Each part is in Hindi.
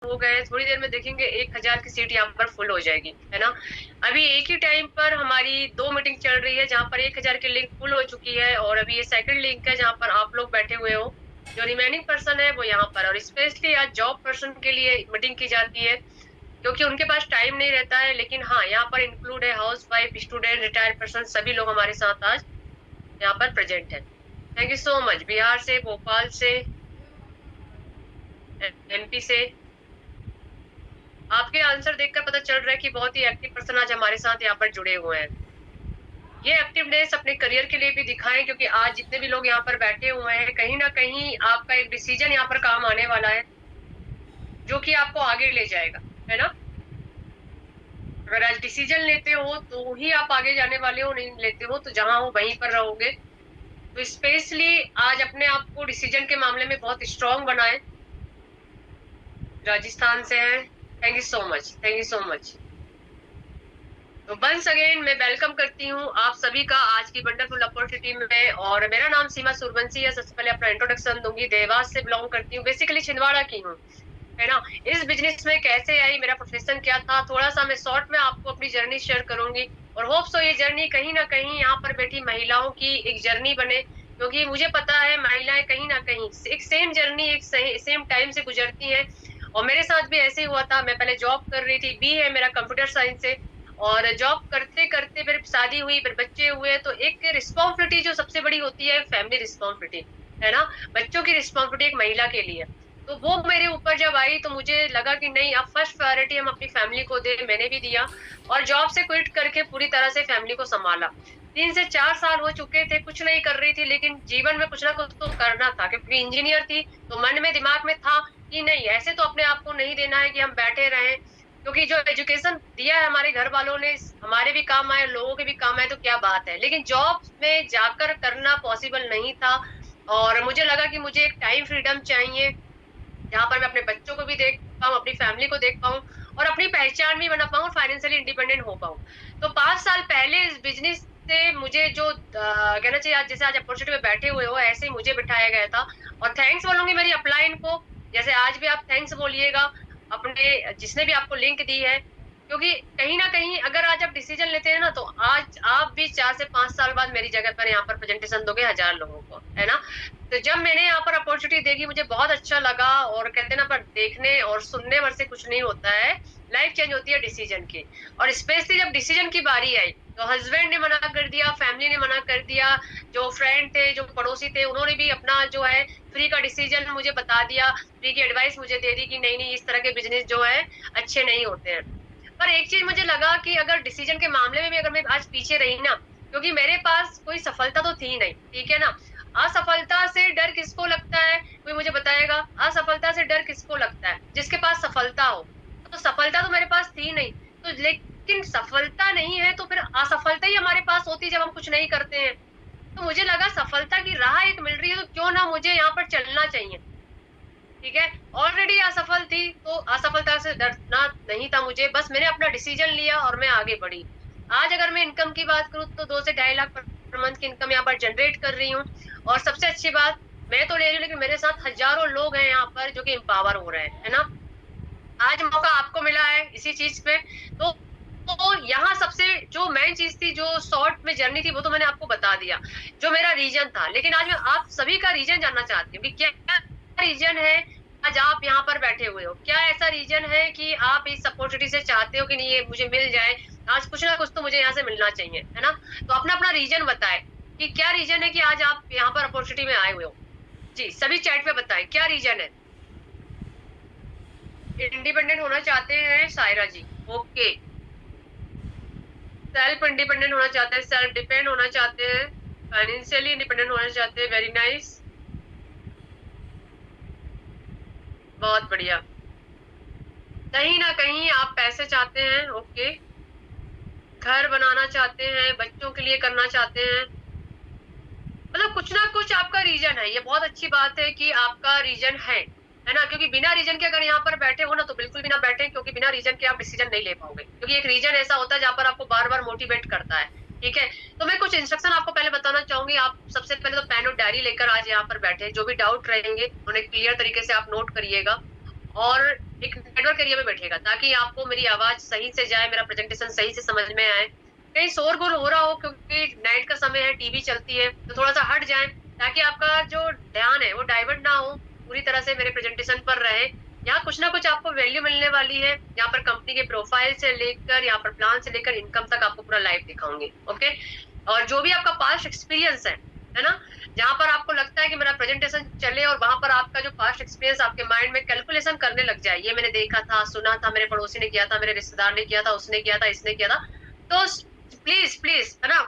हो गए हैं, थोड़ी देर में देखेंगे 1000 की सीट यहाँ पर फुल हो जाएगी, है ना। अभी एक ही टाइम पर हमारी 2 मीटिंग चल रही है जहाँ पर 1000 की लिंक फुल हो चुकी है, और अभी ये सेकंड लिंक है जहाँ पर आप लोग बैठे हुए हो। जो रिमेनिंग पर्सन है वो यहाँ पर, और स्पेशली आज जॉब पर्सन के लिए मीटिंग की जाती है, क्योंकि उनके पास टाइम नहीं रहता है। लेकिन हाँ, यहाँ पर इंक्लूड है house wife, student, retired person, सभी लोग हमारे साथ आज यहाँ पर प्रेजेंट है। Thank you so much. Bihar से, भोपाल से, एमपी से। आपके आंसर देखकर पता चल रहा है कि बहुत ही एक्टिव पर्सन आज हमारे साथ यहाँ पर जुड़े हुए हैं। ये एक्टिवनेस अपने करियर के लिए भी दिखाएं, क्योंकि आज जितने भी लोग यहाँ पर बैठे हुए हैं, कहीं ना कहीं आपका एक डिसीजन यहाँ पर काम आने वाला है, जो कि आपको आगे ले जाएगा, है ना। अगर आज डिसीजन लेते हो तो ही आप आगे जाने वाले हो, नहीं लेते हो तो जहां हो वहीं पर रहोगे। तो स्पेशली आज अपने आप को डिसीजन के मामले में बहुत स्ट्रांग बनाएं। राजस्थान से हैं। Thank you so much, thank you so much. तो वंस अगेन मैं वेलकम करती हूँ आप सभी का आज की वंडरफुल अपॉर्चुनिटी में। और मेरा नाम सीमा सूर्यवंशी है। सबसे पहले अपना इंट्रोडक्शन दूंगी। देवास से बिलोंग करती हूँ, बेसिकली छिंदवाड़ा की हूँ, है ना। इस बिजनेस में कैसे आई, मेरा प्रोफेशन क्या था, थोड़ा सा मैं शॉर्ट में आपको अपनी जर्नी शेयर करूंगी। और होप सो ये जर्नी कहीं ना कहीं यहाँ पर बैठी महिलाओं की एक जर्नी बने, क्योंकि मुझे पता है महिलाएं कहीं ना कहीं एक सेम जर्नी, एक सेम टाइम से गुजरती हैं। और मेरे साथ भी ऐसे ही हुआ था। मैं पहले जॉब कर रही थी, बी है मेरा कंप्यूटर साइंस से, और जॉब करते करते फिर शादी हुई, फिर बच्चे हुए, तो एक रिस्पॉन्सिबिलिटी जो सबसे बड़ी होती है, फैमिली रिस्पॉन्सिबिलिटी, है ना। बच्चों की रिस्पॉन्सिबिलिटी एक महिला के लिए, तो वो मेरे ऊपर जब आई तो मुझे लगा कि नहीं, अब फर्स्ट प्रायोरिटी हम अपनी फैमिली को दे। मैंने भी दिया, और जॉब से क्विट करके पूरी तरह से फैमिली को संभाला। 3 से 4 साल हो चुके थे, कुछ नहीं कर रही थी, लेकिन जीवन में कुछ ना कुछ तो करना था, क्योंकि इंजीनियर थी। तो मन में, दिमाग में था कि नहीं, ऐसे तो अपने आप को नहीं देना है कि हम बैठे रहें, क्योंकि जो एजुकेशन दिया है हमारे घर वालों ने, हमारे भी काम आए, लोगों के भी काम आए, तो क्या बात है। लेकिन जॉब में जाकर करना पॉसिबल नहीं था। और मुझे लगा कि मुझे एक टाइम फ्रीडम चाहिए, जहां पर मैं अपने बच्चों को भी देख पाऊँ, अपनी फैमिली को देख पाऊँ, और अपनी पहचान भी बना पाऊँ, फाइनेंशियली इंडिपेंडेंट हो पाऊँ। तो 5 साल पहले इस बिजनेस से मुझे जो कहना चाहिए, आज जैसे आज अपॉर्चुनिटी में बैठे हुए हो, ऐसे ही मुझे बिठाया गया था। और थैंक्स बोलूंगी मेरी अपलाइन को, जैसे आज भी आप थैंक्स बोलिएगा अपने जिसने भी आपको लिंक दी है, क्योंकि कहीं ना कहीं अगर आज आप डिसीजन लेते हैं ना, तो आज आप भी 4 से 5 साल बाद मेरी जगह पर यहाँ पर प्रेजेंटेशन दोगे 1000 लोगों को, है ना। तो जब मैंने यहाँ पर अपॉर्चुनिटी देखी, मुझे बहुत अच्छा लगा। और कहते हैं ना, पर देखने और सुनने भर से कुछ नहीं होता है, लाइफ चेंज होती है डिसीजन की। और स्पेशली जब डिसीजन की बारी आई, तो हस्बैंड ने मना कर दिया, फैमिली ने मना कर दिया, जो फ्रेंड थे, जो पड़ोसी थे, उन्होंने भी अपना जो है फ्री का डिसीजन मुझे बता दिया, फ्री की एडवाइस मुझे दे दी कि नहीं नहीं, इस तरह के बिजनेस जो है अच्छे नहीं होते हैं। पर एक चीज मुझे लगा कि अगर डिसीजन के मामले में भी अगर मैं आज पीछे रही ना, क्योंकि मेरे पास कोई सफलता तो थी नहीं, ठीक है ना। असफलता से डर किसको लगता है, कोई मुझे बताएगा। असफलता से डर किसको लगता है? जिसके पास सफलता हो। तो सफलता तो मेरे पास थी नहीं, तो लेकिन सफलता नहीं है तो फिर असफलता ही हमारे पास होती जब हम कुछ नहीं करते हैं। तो मुझे लगा सफलता की राह एक मिल रही है, तो क्यों ना मुझे यहाँ पर चलना चाहिए, ठीक है। ऑलरेडी असफल थी, तो असफलता से डरना नहीं था मुझे, बस मैंने अपना डिसीजन लिया और मैं आगे बढ़ी। आज अगर मैं इनकम की बात करूँ, तो 2 से 2.5 लाख पर मंथ की इनकम यहाँ पर जनरेट कर रही हूँ। और सबसे अच्छी बात, मैं तो ले रही हूँ, लेकिन मेरे साथ हजारों लोग हैं यहाँ पर जो कि एम्पावर हो रहे हैं, है ना। आज मौका आपको मिला है इसी चीज पे। तो यहाँ सबसे जो मेन चीज थी, जो शॉर्ट में जर्नी थी, वो तो मैंने आपको बता दिया, जो मेरा रीजन था। लेकिन आज मैं आप सभी का रीजन जानना चाहती हूँ कि क्या रीजन है आज आप यहाँ पर बैठे हुए हो। क्या ऐसा रीजन है कि आप इस अपॉर्चुनिटी से चाहते हो कि नहीं, ये मुझे मिल जाए, आज कुछ ना कुछ तो मुझे यहाँ से मिलना चाहिए, है ना। तो अपना अपना रीजन बताए कि क्या रीजन है कि आज आप यहाँ पर अपॉर्चुनिटी में आए हुए हो। जी, सभी चैट पे बताए क्या रीजन है। इंडिपेंडेंट होना चाहते हैं सायरा जी, ओके। सेल्फ इंडिपेंडेंट होना चाहते हैं, सेल्फ डिपेंड होना चाहते हैं, फाइनेंशियली इंडिपेंडेंट होना चाहते हैं, वेरी नाइस, बहुत बढ़िया। कहीं ना कहीं आप पैसे चाहते हैं, ओके। घर बनाना चाहते हैं, बच्चों के लिए करना चाहते हैं, मतलब कुछ ना कुछ आपका रीजन है। ये बहुत अच्छी बात है कि आपका रीजन है ना। क्योंकि बिना रीजन के अगर यहाँ पर बैठे हो ना, तो बिल्कुल भी ना बैठे, क्योंकि बिना रीजन के आप डिसीजन नहीं ले पाओगे। क्योंकि एक रीजन ऐसा होता है जहाँ पर आपको बार बार मोटिवेट करता है, ठीक है। तो मैं कुछ इंस्ट्रक्शन आपको पहले बताना चाहूंगी। आप सबसे पहले तो पेन और डायरी लेकर आज यहाँ पर बैठे, जो भी डाउट रहेंगे उन्हें क्लियर तरीके से आप नोट करिएगा। और एक नेटवर्क एरिया में बैठिएगा, ताकि आपको मेरी आवाज सही से जाए, मेरा प्रेजेंटेशन सही से समझ में आए। कहीं शोरगुल हो रहा हो, क्योंकि नाइट का समय है, टीवी चलती है, तो थोड़ा सा हट जाए, ताकि आपका जो ध्यान है वो डाइवर्ट ना हो, पूरी तरह से मेरे प्रेजेंटेशन पर रहे। यहाँ कुछ ना कुछ आपको वैल्यू मिलने वाली है। यहाँ पर कंपनी के प्रोफाइल से लेकर, यहाँ पर प्लान से लेकर इनकम तक आपको पूरा लाइव दिखाऊंगी। ओके, और जो भी आपका पास्ट एक्सपीरियंस है ना, जहां पर आपको लगता है कि मेरा प्रेजेंटेशन चले और वहां पर आपका जो पास्ट एक्सपीरियंस आपके माइंड में कैलकुलेशन करने लग जाए, ये मैंने देखा था, सुना था, मेरे पड़ोसी ने किया था, मेरे रिश्तेदार ने किया था, उसने किया था, इसने किया था, तो प्लीज प्लीज, है ना,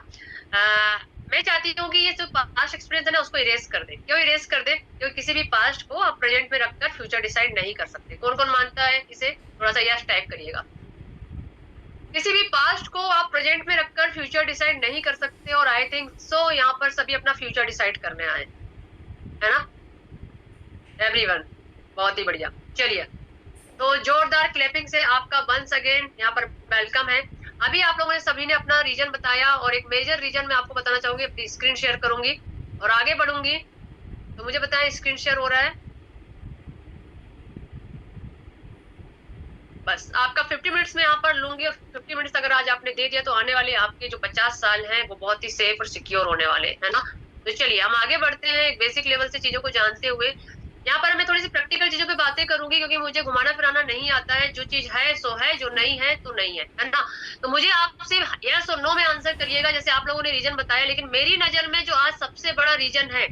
मैं चाहती हूँ कि ये जो पास्ट एक्सपीरियंस है ना, उसको इरेज कर दे। क्यों इरेज कर दे? क्योंकि किसी भी पास्ट को आप प्रेजेंट में रखकर फ्यूचर डिसाइड नहीं कर सकते। कौन कौन मानता है इसे? थोड़ा सा यस टाइप करिएगा। किसी भी पास्ट को आप प्रेजेंट में रखकर फ्यूचर डिसाइड नहीं कर सकते, और आई थिंक सो यहाँ पर सभी अपना फ्यूचर डिसाइड करने आए, है ना एवरीवन? बहुत ही बढ़िया। चलिए, तो जोरदार क्लैपिंग से आपका वंस अगेन यहाँ पर वेलकम है। अभी आप लोगों ने सभी ने अपना रीजन बताया, और एक मेजर रीजन मैं आपको बताना चाहूंगी, अपनी स्क्रीन शेयर करूंगी और आगे बढ़ूंगी। तो मुझे बताएं, स्क्रीन शेयर हो रहा है? बस आपका 50 मिनट्स में यहाँ पर लूंगी, और 50 मिनट्स अगर आज आपने दे दिया तो आने वाले आपके जो 50 साल हैं वो बहुत ही सेफ और सिक्योर होने वाले, है ना। तो चलिए हम आगे बढ़ते हैं, बेसिक लेवल से चीजों को जानते हुए। यहाँ पर मैं थोड़ी सी प्रैक्टिकल चीजों पे बातें करूंगी, क्योंकि मुझे घुमाना फिराना नहीं आता है। जो चीज है सो है, जो नहीं है तो नहीं है ना। तो मुझे आप सिर्फ यस और नो में आंसर करिएगा, जैसे आप लोगों ने रीजन बताया। लेकिन मेरी नजर में जो आज सबसे बड़ा रीजन है,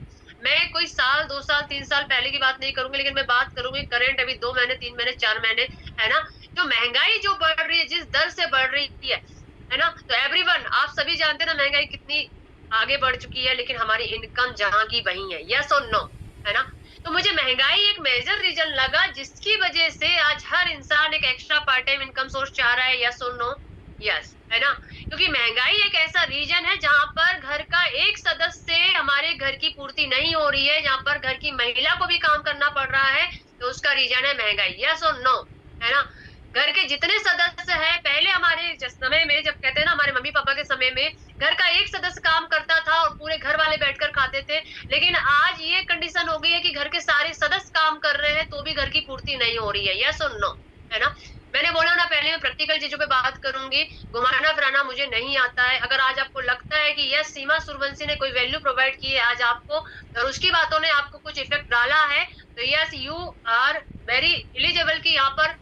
मैं कोई साल, 2 साल, 3 साल पहले की बात नहीं करूंगी, लेकिन मैं बात करूंगी करंट, अभी 2 महीने, 3 महीने, 4 महीने, है ना। जो महंगाई जो बढ़ रही है, जिस दर से बढ़ रही है ना, तो एवरीवन आप सभी जानते हैं ना महंगाई कितनी आगे बढ़ चुकी है, लेकिन हमारी इनकम जहां की वही है। यस और नो, है ना। तो मुझे महंगाई एक मेजर रीजन लगा, जिसकी वजह से आज हर इंसान एक extra part time income source चाह रहा है। यस और नो? यस, है ना। क्योंकि महंगाई एक ऐसा रीजन है जहां पर घर का एक सदस्य से हमारे घर की पूर्ति नहीं हो रही है, जहां पर घर की महिला को भी काम करना पड़ रहा है, तो उसका रीजन है महंगाई। यस और नो, है ना। घर के जितने सदस्य हैं, पहले हमारे समय में, जब कहते हैं ना हमारे मम्मी पापा के समय में, घर का एक सदस्य काम करता था और पूरे घर वाले बैठकर खाते थे। लेकिन आज ये कंडीशन हो गई है कि घर के सारे सदस्य काम कर रहे हैं तो भी घर की पूर्ति नहीं हो रही है। यस और नो, है ना। मैंने बोला ना पहले, मैं प्रैक्टिकल चीजों पे बात करूंगी, घुमाना फिराना मुझे नहीं आता है। अगर आज आपको लगता है कि यस सीमा सूर्यवंशी ने कोई वैल्यू प्रोवाइड की है आज आपको, और उसकी बातों ने आपको कुछ इफेक्ट डाला है, तो yes you are very eligible की यहाँ पर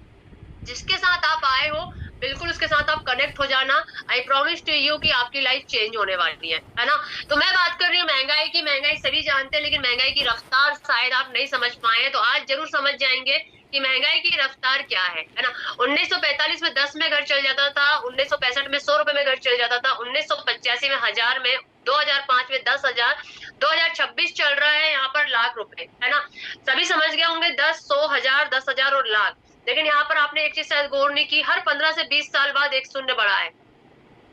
जिसके साथ आप आए हो, बिल्कुल उसके साथ आप कनेक्ट हो जाना। आई प्रॉमिस टू यू कि आपकी लाइफ चेंज होने वाली है ना। तो मैं बात कर रही हूँ महंगाई की। महंगाई सभी जानते हैं, लेकिन महंगाई की रफ्तार शायद आप नहीं समझ पाए, तो आज जरूर समझ जाएंगे कि महंगाई की रफ्तार क्या है ना। 1945 में 10 में घर चल जाता था, 1965 में 100 रुपए में घर चल जाता था, 1985 में 1000 में, 2005 में 10,000, 2026 चल रहा है यहाँ पर लाख रुपए, है ना। सभी समझ गए होंगे 10, 100, 1000, 10,000 और लाख। लेकिन यहाँ पर आपने एक चीज शायद गौर नहीं की, हर 15 से 20 साल बाद एक शून्य बढ़ा है।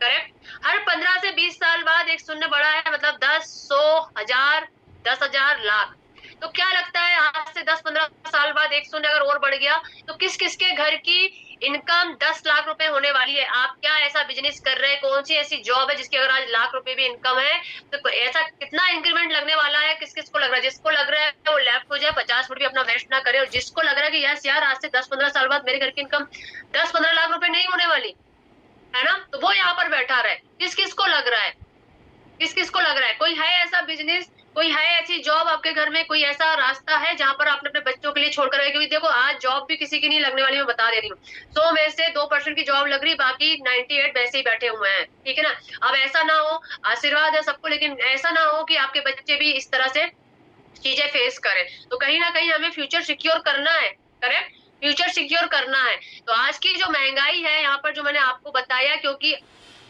करेक्ट, हर 15 से 20 साल बाद एक शून्य बढ़ा है, मतलब 10, 100, 1000, 10,000, लाख। तो क्या लगता है आज से 10-15 साल बाद एक शून्य अगर और बढ़ गया, तो किस किसके घर की इनकम 10 लाख रुपए होने वाली है? आप क्या ऐसा बिजनेस कर रहे हैं, कौन सी ऐसी जॉब है जिसकी अगर आज लाख रुपए भी इनकम है, तो ऐसा कितना इंक्रीमेंट लगने वाला है? किस किस को लग रहा है? जिसको लग रहा है वो लेफ्ट हो जाए, 50 फुट भी अपना वेस्ट ना करे। और जिसको लग रहा है कि यस यार आज से 10-15 साल बाद मेरे घर की इनकम 10-15 लाख रुपए नहीं होने वाली, है ना, तो वो यहाँ पर बैठा रहा है। किस किस को लग रहा है? किस किस को लग रहा है? कोई है ऐसा बिजनेस, कोई है ऐसी जॉब आपके घर में, कोई ऐसा रास्ता है जहां पर आपने अपने बच्चों के लिए छोड़कर आए? क्योंकि देखो आज जॉब भी किसी की नहीं लगने वाली, मैं बता दे रही हूँ। 100 में से 2% की जॉब लग रही, बाकी 98 वैसे ही बैठे हुए हैं, ठीक है ना। अब ऐसा ना हो, आशीर्वाद है सबको, लेकिन ऐसा ना हो कि आपके बच्चे भी इस तरह से चीजें फेस करें। तो कहीं ना कहीं हमें फ्यूचर सिक्योर करना है, करेक्ट, फ्यूचर सिक्योर करना है। तो आज की जो महंगाई है यहाँ पर, जो मैंने आपको बताया, क्योंकि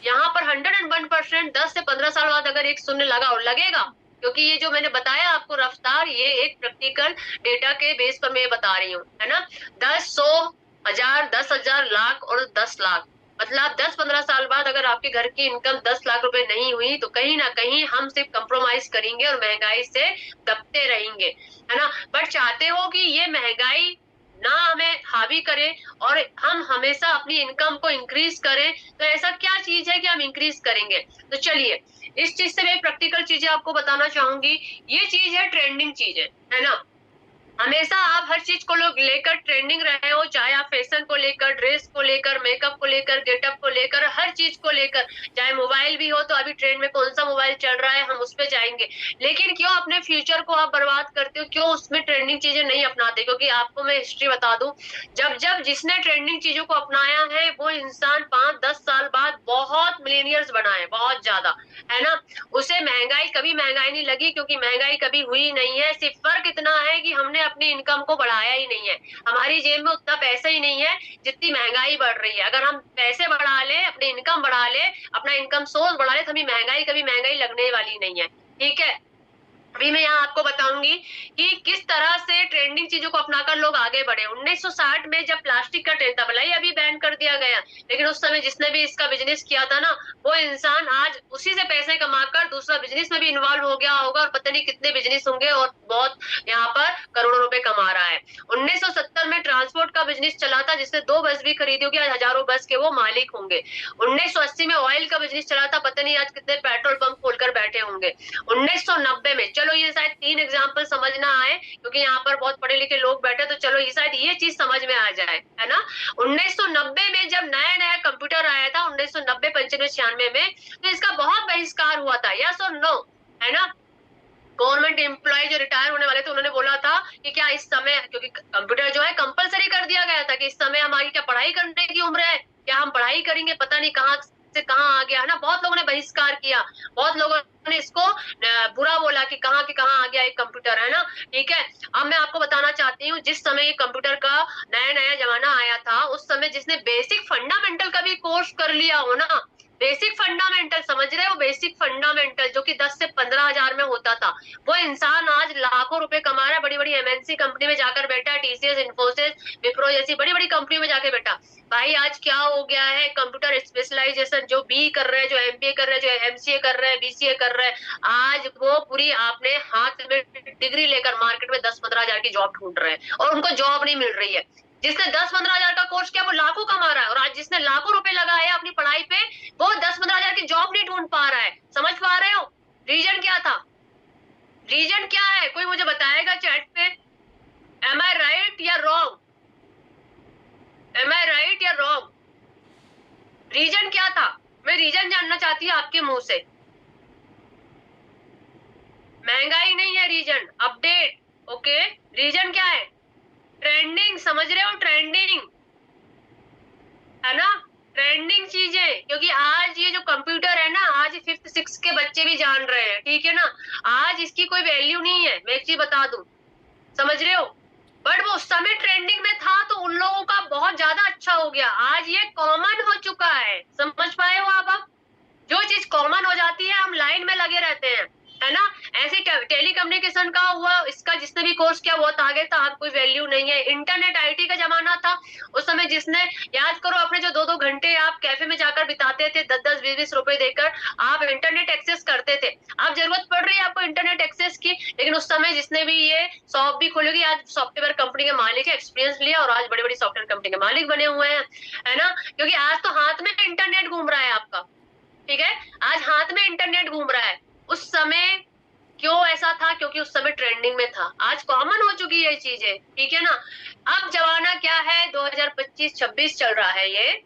यहाँ पर 101% 10 से 15 साल बाद अगर एक शून्य लगा और लगेगा, क्योंकि ये जो मैंने बताया आपको रफ्तार, ये एक प्रैक्टिकल डेटा के बेस पर मैं बता रही हूँ, है ना। 10, 100, 1000, 10,000, लाख और 10 लाख, मतलब 10-15 साल बाद अगर आपके घर की इनकम 10 लाख रुपए नहीं हुई, तो कहीं ना कहीं हम सिर्फ कंप्रोमाइज करेंगे और महंगाई से दबते रहेंगे, है ना। बट चाहते हो कि ये महंगाई ना हमें हावी करे और हम हमेशा अपनी इनकम को इंक्रीज करें, तो ऐसा क्या चीज है कि हम इंक्रीज करेंगे? तो चलिए इस चीज से मैं प्रैक्टिकल चीजें आपको बताना चाहूंगी। ये चीज है ट्रेंडिंग चीज है ना। हमेशा आप हर चीज को लोग लेकर ट्रेंडिंग रहे हो, चाहे आप फैशन को लेकर, ड्रेस को लेकर, मेकअप को लेकर, गेटअप को लेकर, हर चीज को लेकर, चाहे मोबाइल भी हो तो अभी ट्रेंड में कौन सा मोबाइल चल रहा है हम उस पे जाएंगे। लेकिन क्यों अपने फ्यूचर को आप बर्बाद करते हो, क्यों उसमें ट्रेंडिंग चीजें नहीं अपनाते? क्योंकि आपको मैं हिस्ट्री बता दूं, जब जब जिसने ट्रेंडिंग चीजों को अपनाया है वो इंसान 5-10 साल बाद बहुत मिलीनियर्स बना है, बहुत ज्यादा, है ना। उसे महंगाई, कभी महंगाई नहीं लगी, क्योंकि महंगाई कभी हुई नहीं है। सिर्फ फर्क इतना है कि हमने अपनी इनकम को बढ़ाया ही नहीं है, हमारी जेब में उतना पैसा ही नहीं है जितनी महंगाई बढ़ रही है। अगर हम पैसे बढ़ा ले, अपनी इनकम बढ़ा ले, अपना इनकम सोर्स बढ़ा ले, तो हमें महंगाई, कभी महंगाई लगने वाली नहीं है, ठीक है। अभी मैं यहाँ आपको बताऊंगी कि किस तरह से ट्रेंडिंग चीजों को अपनाकर लोग आगे बढ़े। 1960 में जब प्लास्टिक का ट्रेंड था, भले ही अभी बैन कर दिया गया, लेकिन उस समय जिसने भी इसका बिजनेस किया था ना, वो इंसान आज उसी से पैसे कमाकर दूसरा बिजनेस में भी इन्वॉल्व हो गया होगा, और पता नहीं कितने बिजनेस होंगे, और बहुत यहाँ पर करोड़ों रुपए कमा रहा है। 1970 में ट्रांसपोर्ट का बिजनेस चला था, जिसने 2 बस भी खरीदी होगी, आज हजारों बस के वो मालिक होंगे। 1980 में ऑयल का बिजनेस चला था, पता नहीं आज कितने पेट्रोल पंप खोलकर बैठे होंगे। 1990 में, चलो ये शायद 3 एग्जाम्पल समझ ना आए क्योंकि यहाँ पर बहुत पढ़े लिखे लोग बैठे, तो चलो ये शायद ये चीज समझ में आ जाए, है ना। 1990 में जब नया नया कंप्यूटर आया था, 1990, 95, 96 में, तो इसका बहुत बहिष्कार हुआ था, यस और नो, है ना। गवर्नमेंट एम्प्लॉय जो रिटायर होने वाले थे, उन्होंने बोला था कि क्या इस समय, क्योंकि कंप्यूटर जो है कंपलसरी कर दिया गया था, कि इस समय हमारी क्या पढ़ाई करने की उम्र है, क्या हम पढ़ाई करेंगे, पता नहीं कहाँ से कहाँ आ गया, है ना। बहुत लोगों ने बहिष्कार किया, बहुत लोगों ने इसको बुरा बोला कि कहाँ के कहाँ आ गया एक कंप्यूटर, है ना, ठीक है। अब मैं आपको बताना चाहती हूँ, जिस समय ये कंप्यूटर का नया नया जमाना आया था, उस समय जिसने बेसिक फंडामेंटल का भी कोर्स कर लिया हो ना, बेसिक फंडामेंटल, समझ रहे हो, बेसिक फंडामेंटल, जो कि 10 से 15 हजार में होता था, वो इंसान आज लाखों रुपए कमा रहा है, बड़ी बड़ी एमएनसी कंपनी में जाकर बैठा है, टीसीएस, इन्फोसिस, विप्रो जैसी बड़ी बड़ी कंपनी में जाकर बैठा। भाई आज क्या हो गया है, कंप्यूटर स्पेशलाइजेशन जो बी कर रहे हैं, जो एमबीए कर रहे हैं, जो एमसीए कर रहे हैं, बीसीए कर रहे हैं, आज वो पूरी आपने हाथ में डिग्री लेकर मार्केट में 10-15 हजार की जॉब ढूंढ रहे हैं, और उनको जॉब नहीं मिल रही है। जिसने 10-15 हजार का कोर्स किया वो लाखों कमा रहा है, और आज जिसने लाखों रुपए लगाए अपनी पढ़ाई पे, वो 10-15 हजार की जॉब नहीं ढूंढ पा रहा है। समझ पा रहे हो रीजन क्या था? रीजन क्या है, कोई मुझे बताएगा चैट पे? एम आई राइट या रॉन्ग? एम आई राइट या रॉन्ग? रीजन क्या था? मैं रीजन जानना चाहती हूँ आपके मुंह से। महंगाई नहीं है रीजन, अपडेट, ओके। रीजन क्या है? ट्रेंडिंग, समझ रहे हो, ट्रेंडिंग, है ना, ट्रेंडिंग चीजें। क्योंकि आज ये जो कंप्यूटर है ना, आज 5th 6th के बच्चे भी जान रहे हैं, ठीक है ना। आज इसकी कोई वैल्यू नहीं है, मैं एक चीज बता दूं, समझ रहे हो। बट वो उस समय ट्रेंडिंग में था तो उन लोगों का बहुत ज्यादा अच्छा हो गया, आज ये कॉमन हो चुका है, समझ पाए हो आप? अब जो चीज कॉमन हो जाती है हम लाइन में लगे रहते हैं, है ना। ऐसे टेली कम्युनिकेशन का हुआ, इसका जिसने भी कोर्स किया बहुत आगे था, अब कोई वैल्यू नहीं है। इंटरनेट आईटी का जमाना था, उस समय जिसने, याद करो अपने जो 2-2 घंटे आप कैफे में जाकर बिताते थे, 10-10, 20-20 रुपए देकर आप इंटरनेट एक्सेस करते थे। अब जरूरत पड़ रही है आपको इंटरनेट एक्सेस की, लेकिन उस समय जिसने भी ये शॉप भी खोलेगी, आज सॉफ्टवेयर कंपनी के मालिक है, एक्सपीरियंस लिया और आज बड़ी बड़ी सॉफ्टवेयर कंपनी के मालिक बने हुए हैं, है ना। क्योंकि आज तो हाथ में इंटरनेट घूम रहा है आपका, ठीक है, आज हाथ में इंटरनेट घूम रहा है। उस समय क्यों ऐसा था? क्योंकि उस समय ट्रेंडिंग में था, आज कॉमन हो चुकी है चीजें, ठीक है ना। अब जमाना क्या है, 2025-26 चल रहा है ये,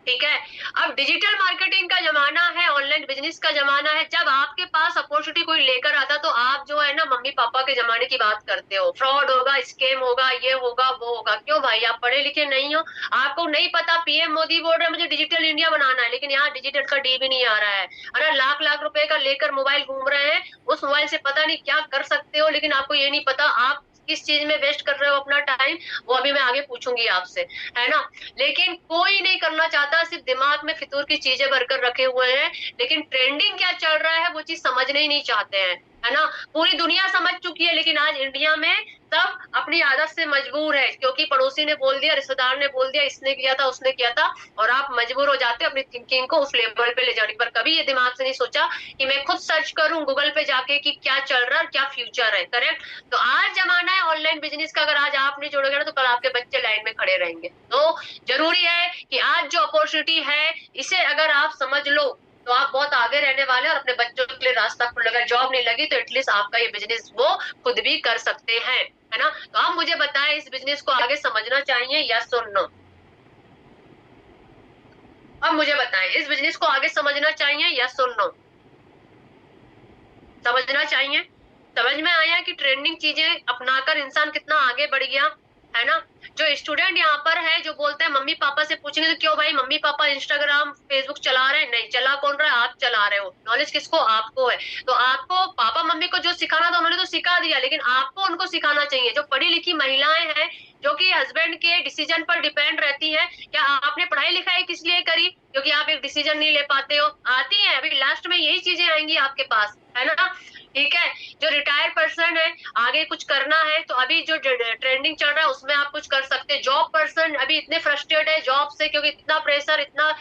ठीक है। अब डिजिटल मार्केटिंग का जमाना है, ऑनलाइन बिजनेस का जमाना है। जब आपके पास अपॉर्चुनिटी कोई लेकर आता तो आप जो है ना मम्मी पापा के जमाने की बात करते हो, फ्रॉड होगा, स्कैम होगा, ये होगा, वो होगा। क्यों भाई, आप पढ़े लिखे नहीं हो, आपको नहीं पता पीएम मोदी बोल रहे मुझे डिजिटल इंडिया बनाना है, लेकिन यहाँ डिजिटल का डी भी नहीं आ रहा है। अरे लाख लाख रुपए का लेकर मोबाइल घूम रहे हैं, उस मोबाइल से पता नहीं क्या कर सकते हो, लेकिन आपको ये नहीं पता आप किस चीज में वेस्ट कर रहे हो अपना टाइम, वो अभी मैं आगे पूछूंगी आपसे, है ना। लेकिन कोई नहीं करना चाहता, सिर्फ दिमाग में फितूर की चीजें भरकर रखे हुए हैं, लेकिन ट्रेंडिंग क्या चल रहा है वो चीज समझने ही नहीं चाहते हैं, है ना। पूरी दुनिया समझ चुकी है, लेकिन आज इंडिया में सब अपनी आदत से मजबूर है, क्योंकि पड़ोसी ने बोल दिया, रिश्तेदार ने बोल दिया, इसने किया था, उसने किया था, और आप मजबूर हो जाते हो अपनी थिंकिंग को उस लेवल पे ले जाने पर। कभी ये दिमाग से नहीं सोचा कि मैं खुद सर्च करूं गूगल पे जाके कि क्या चल रहा है और क्या फ्यूचर है, करेक्ट। तो आज जमाना है ऑनलाइन बिजनेस का, अगर आज आप नहीं जोड़ोगे ना तो कल आपके बच्चे लाइन में खड़े रहेंगे। तो जरूरी है कि आज जो अपॉर्चुनिटी है इसे अगर आप समझ लो, तो आप बहुत आगे रहने वाले और अपने बच्चों के लिए रास्ता खुल लगा। जॉब नहीं लगी तो एटलीस्ट आपका ये बिजनेस वो खुद भी कर सकते हैं, है ना। तो आप मुझे बताएं, इस बिजनेस को आगे समझना चाहिए या सुन लो। अब मुझे बताएं, इस बिजनेस को आगे समझना चाहिए या सुन लो। समझना चाहिए। समझ में आया कि ट्रेंडिंग चीजें अपनाकर इंसान कितना आगे बढ़ गया, है ना। जो स्टूडेंट यहाँ पर है जो बोलते हैं मम्मी पापा से पूछेंगे तो क्यों भाई मम्मी पापा इंस्टाग्राम फेसबुक चला रहे हैं, नहीं चला कौन रहा है, आप चला रहे हो। नॉलेज किसको, आपको है। तो आपको पापा मम्मी को जो सिखाना था उन्होंने तो सिखा दिया, लेकिन आपको उनको सिखाना चाहिए। जो पढ़ी लिखी महिलाएं हैं जो कि हस्बैंड के डिसीजन पर डिपेंड रहती है, क्या आपने पढ़ाई लिखाई किस लिए करी, क्योंकि आप एक डिसीजन नहीं ले पाते हो। आती है अभी लास्ट में यही चीजें आएंगी आपके पास, है ना। ठीक है। जो रिटायर्ड पर्सन है, आगे कुछ करना है तो अभी जो ट्रेंडिंग चल रहा है उसमें आप कुछ कर सकते हैं। जॉब पर्सन अभी इतने फ्रस्ट्रेट है जॉब से, क्योंकि इतना प्रेशर, इतना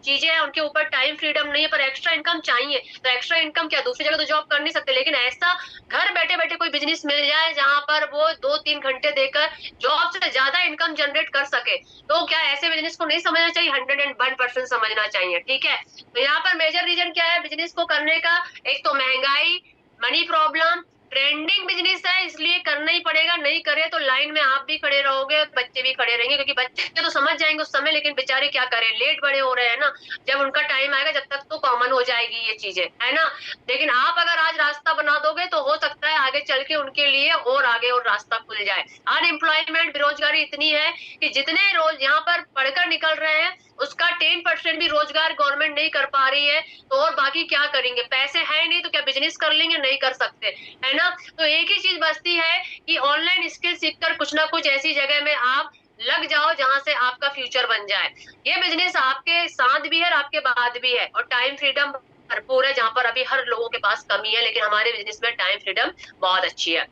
चीजें हैं उनके ऊपर, टाइम फ्रीडम नहीं है, पर एक्स्ट्रा इनकम चाहिए। तो एक्स्ट्रा इनकम क्या, दूसरी जगह तो जॉब कर नहीं सकते, लेकिन ऐसा घर बैठे बैठे कोई बिजनेस मिल जाए जहां पर वो 2-3 घंटे देकर जॉब से ज्यादा इनकम जनरेट कर सके, तो क्या ऐसे बिजनेस को नहीं समझना चाहिए, 101% समझना चाहिए। ठीक है। तो यहाँ पर मेजर रीजन क्या है बिजनेस को करने का, एक तो महंगाई, मनी प्रॉब्लम, ट्रेंडिंग बिजनेस है इसलिए करना ही पड़ेगा, नहीं करे तो लाइन में आप भी खड़े रहोगे, बच्चे भी खड़े रहेंगे, क्योंकि बच्चे तो समझ जाएंगे उस समय, लेकिन बेचारे क्या करें, लेट बड़े हो रहे हैं ना। जब उनका टाइम आएगा जब तक तो कॉमन हो जाएगी ये चीजें, है ना। लेकिन आप अगर आज रास्ता बना दोगे तो हो सकता है आगे चल के उनके लिए और आगे और रास्ता खुल जाए। अनएम्प्लॉयमेंट, बेरोजगारी इतनी है कि जितने रोज यहाँ पर पढ़कर निकल रहे हैं उसका 10% भी रोजगार गवर्नमेंट नहीं कर पा रही है, तो और बाकी क्या करेंगे, पैसे है नहीं तो क्या बिजनेस कर लेंगे, नहीं कर सकते, है ना। तो एक ही चीज बचती है कि ऑनलाइन स्किल सीखकर कुछ ना कुछ ऐसी जगह में आप लग जाओ जहां से आपका फ्यूचर बन जाए। ये बिजनेस आपके साथ भी है और आपके बाद भी है, और टाइम फ्रीडम भरपूर है, जहां पर अभी हर लोगों के पास कमी है, लेकिन हमारे बिजनेस में टाइम फ्रीडम बहुत अच्छी है।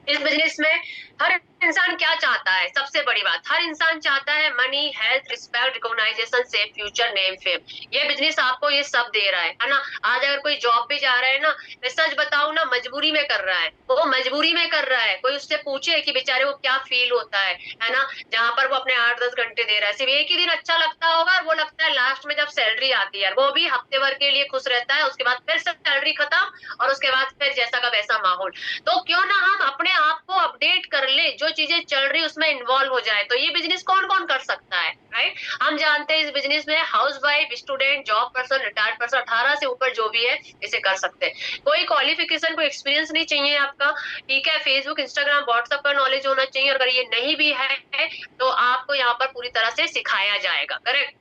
इस बिजनेस में हर इंसान क्या चाहता है, सबसे बड़ी बात, हर इंसान चाहता है money, health, respect, recognisation, safe future, name, fame. ये बिजनेस आपको ये सब दे रहा है ना। आज अगर कोई जॉब पे जा रहा है ना, मैं सच बताऊं ना, मजबूरी में कर रहा है, वो मजबूरी में कर रहा है। कोई उससे पूछे कि बेचारे को क्या फील होता है ना, जहां पर वो अपने 8-10 घंटे दे रहा है, सिर्फ एक ही दिन अच्छा लगता होगा, और वो लगता है लास्ट में जब सैलरी आती है, वो भी हफ्ते भर के लिए खुश रहता है, उसके बाद फिर सैलरी खत्म, और उसके बाद फिर जैसा का वैसा माहौल। तो क्यों ना हम अपने आप को अपडेट कर ले, जो चीजें चल रही उसमें इन्वॉल्व हो जाए। तो ये बिजनेस कौन कौन कर सकता है, राइट। हम जानते हैं इस बिजनेस में house wife, student, job person, retired person, 18 से ऊपर जो भी है इसे कर सकते हैं। कोई क्वालिफिकेशन, कोई एक्सपीरियंस नहीं चाहिए आपका। ठीक है। फेसबुक, इंस्टाग्राम, व्हाट्सएप का नॉलेज होना चाहिए, और अगर ये नहीं भी है तो आपको यहाँ पर पूरी तरह से सिखाया जाएगा, करेक्ट।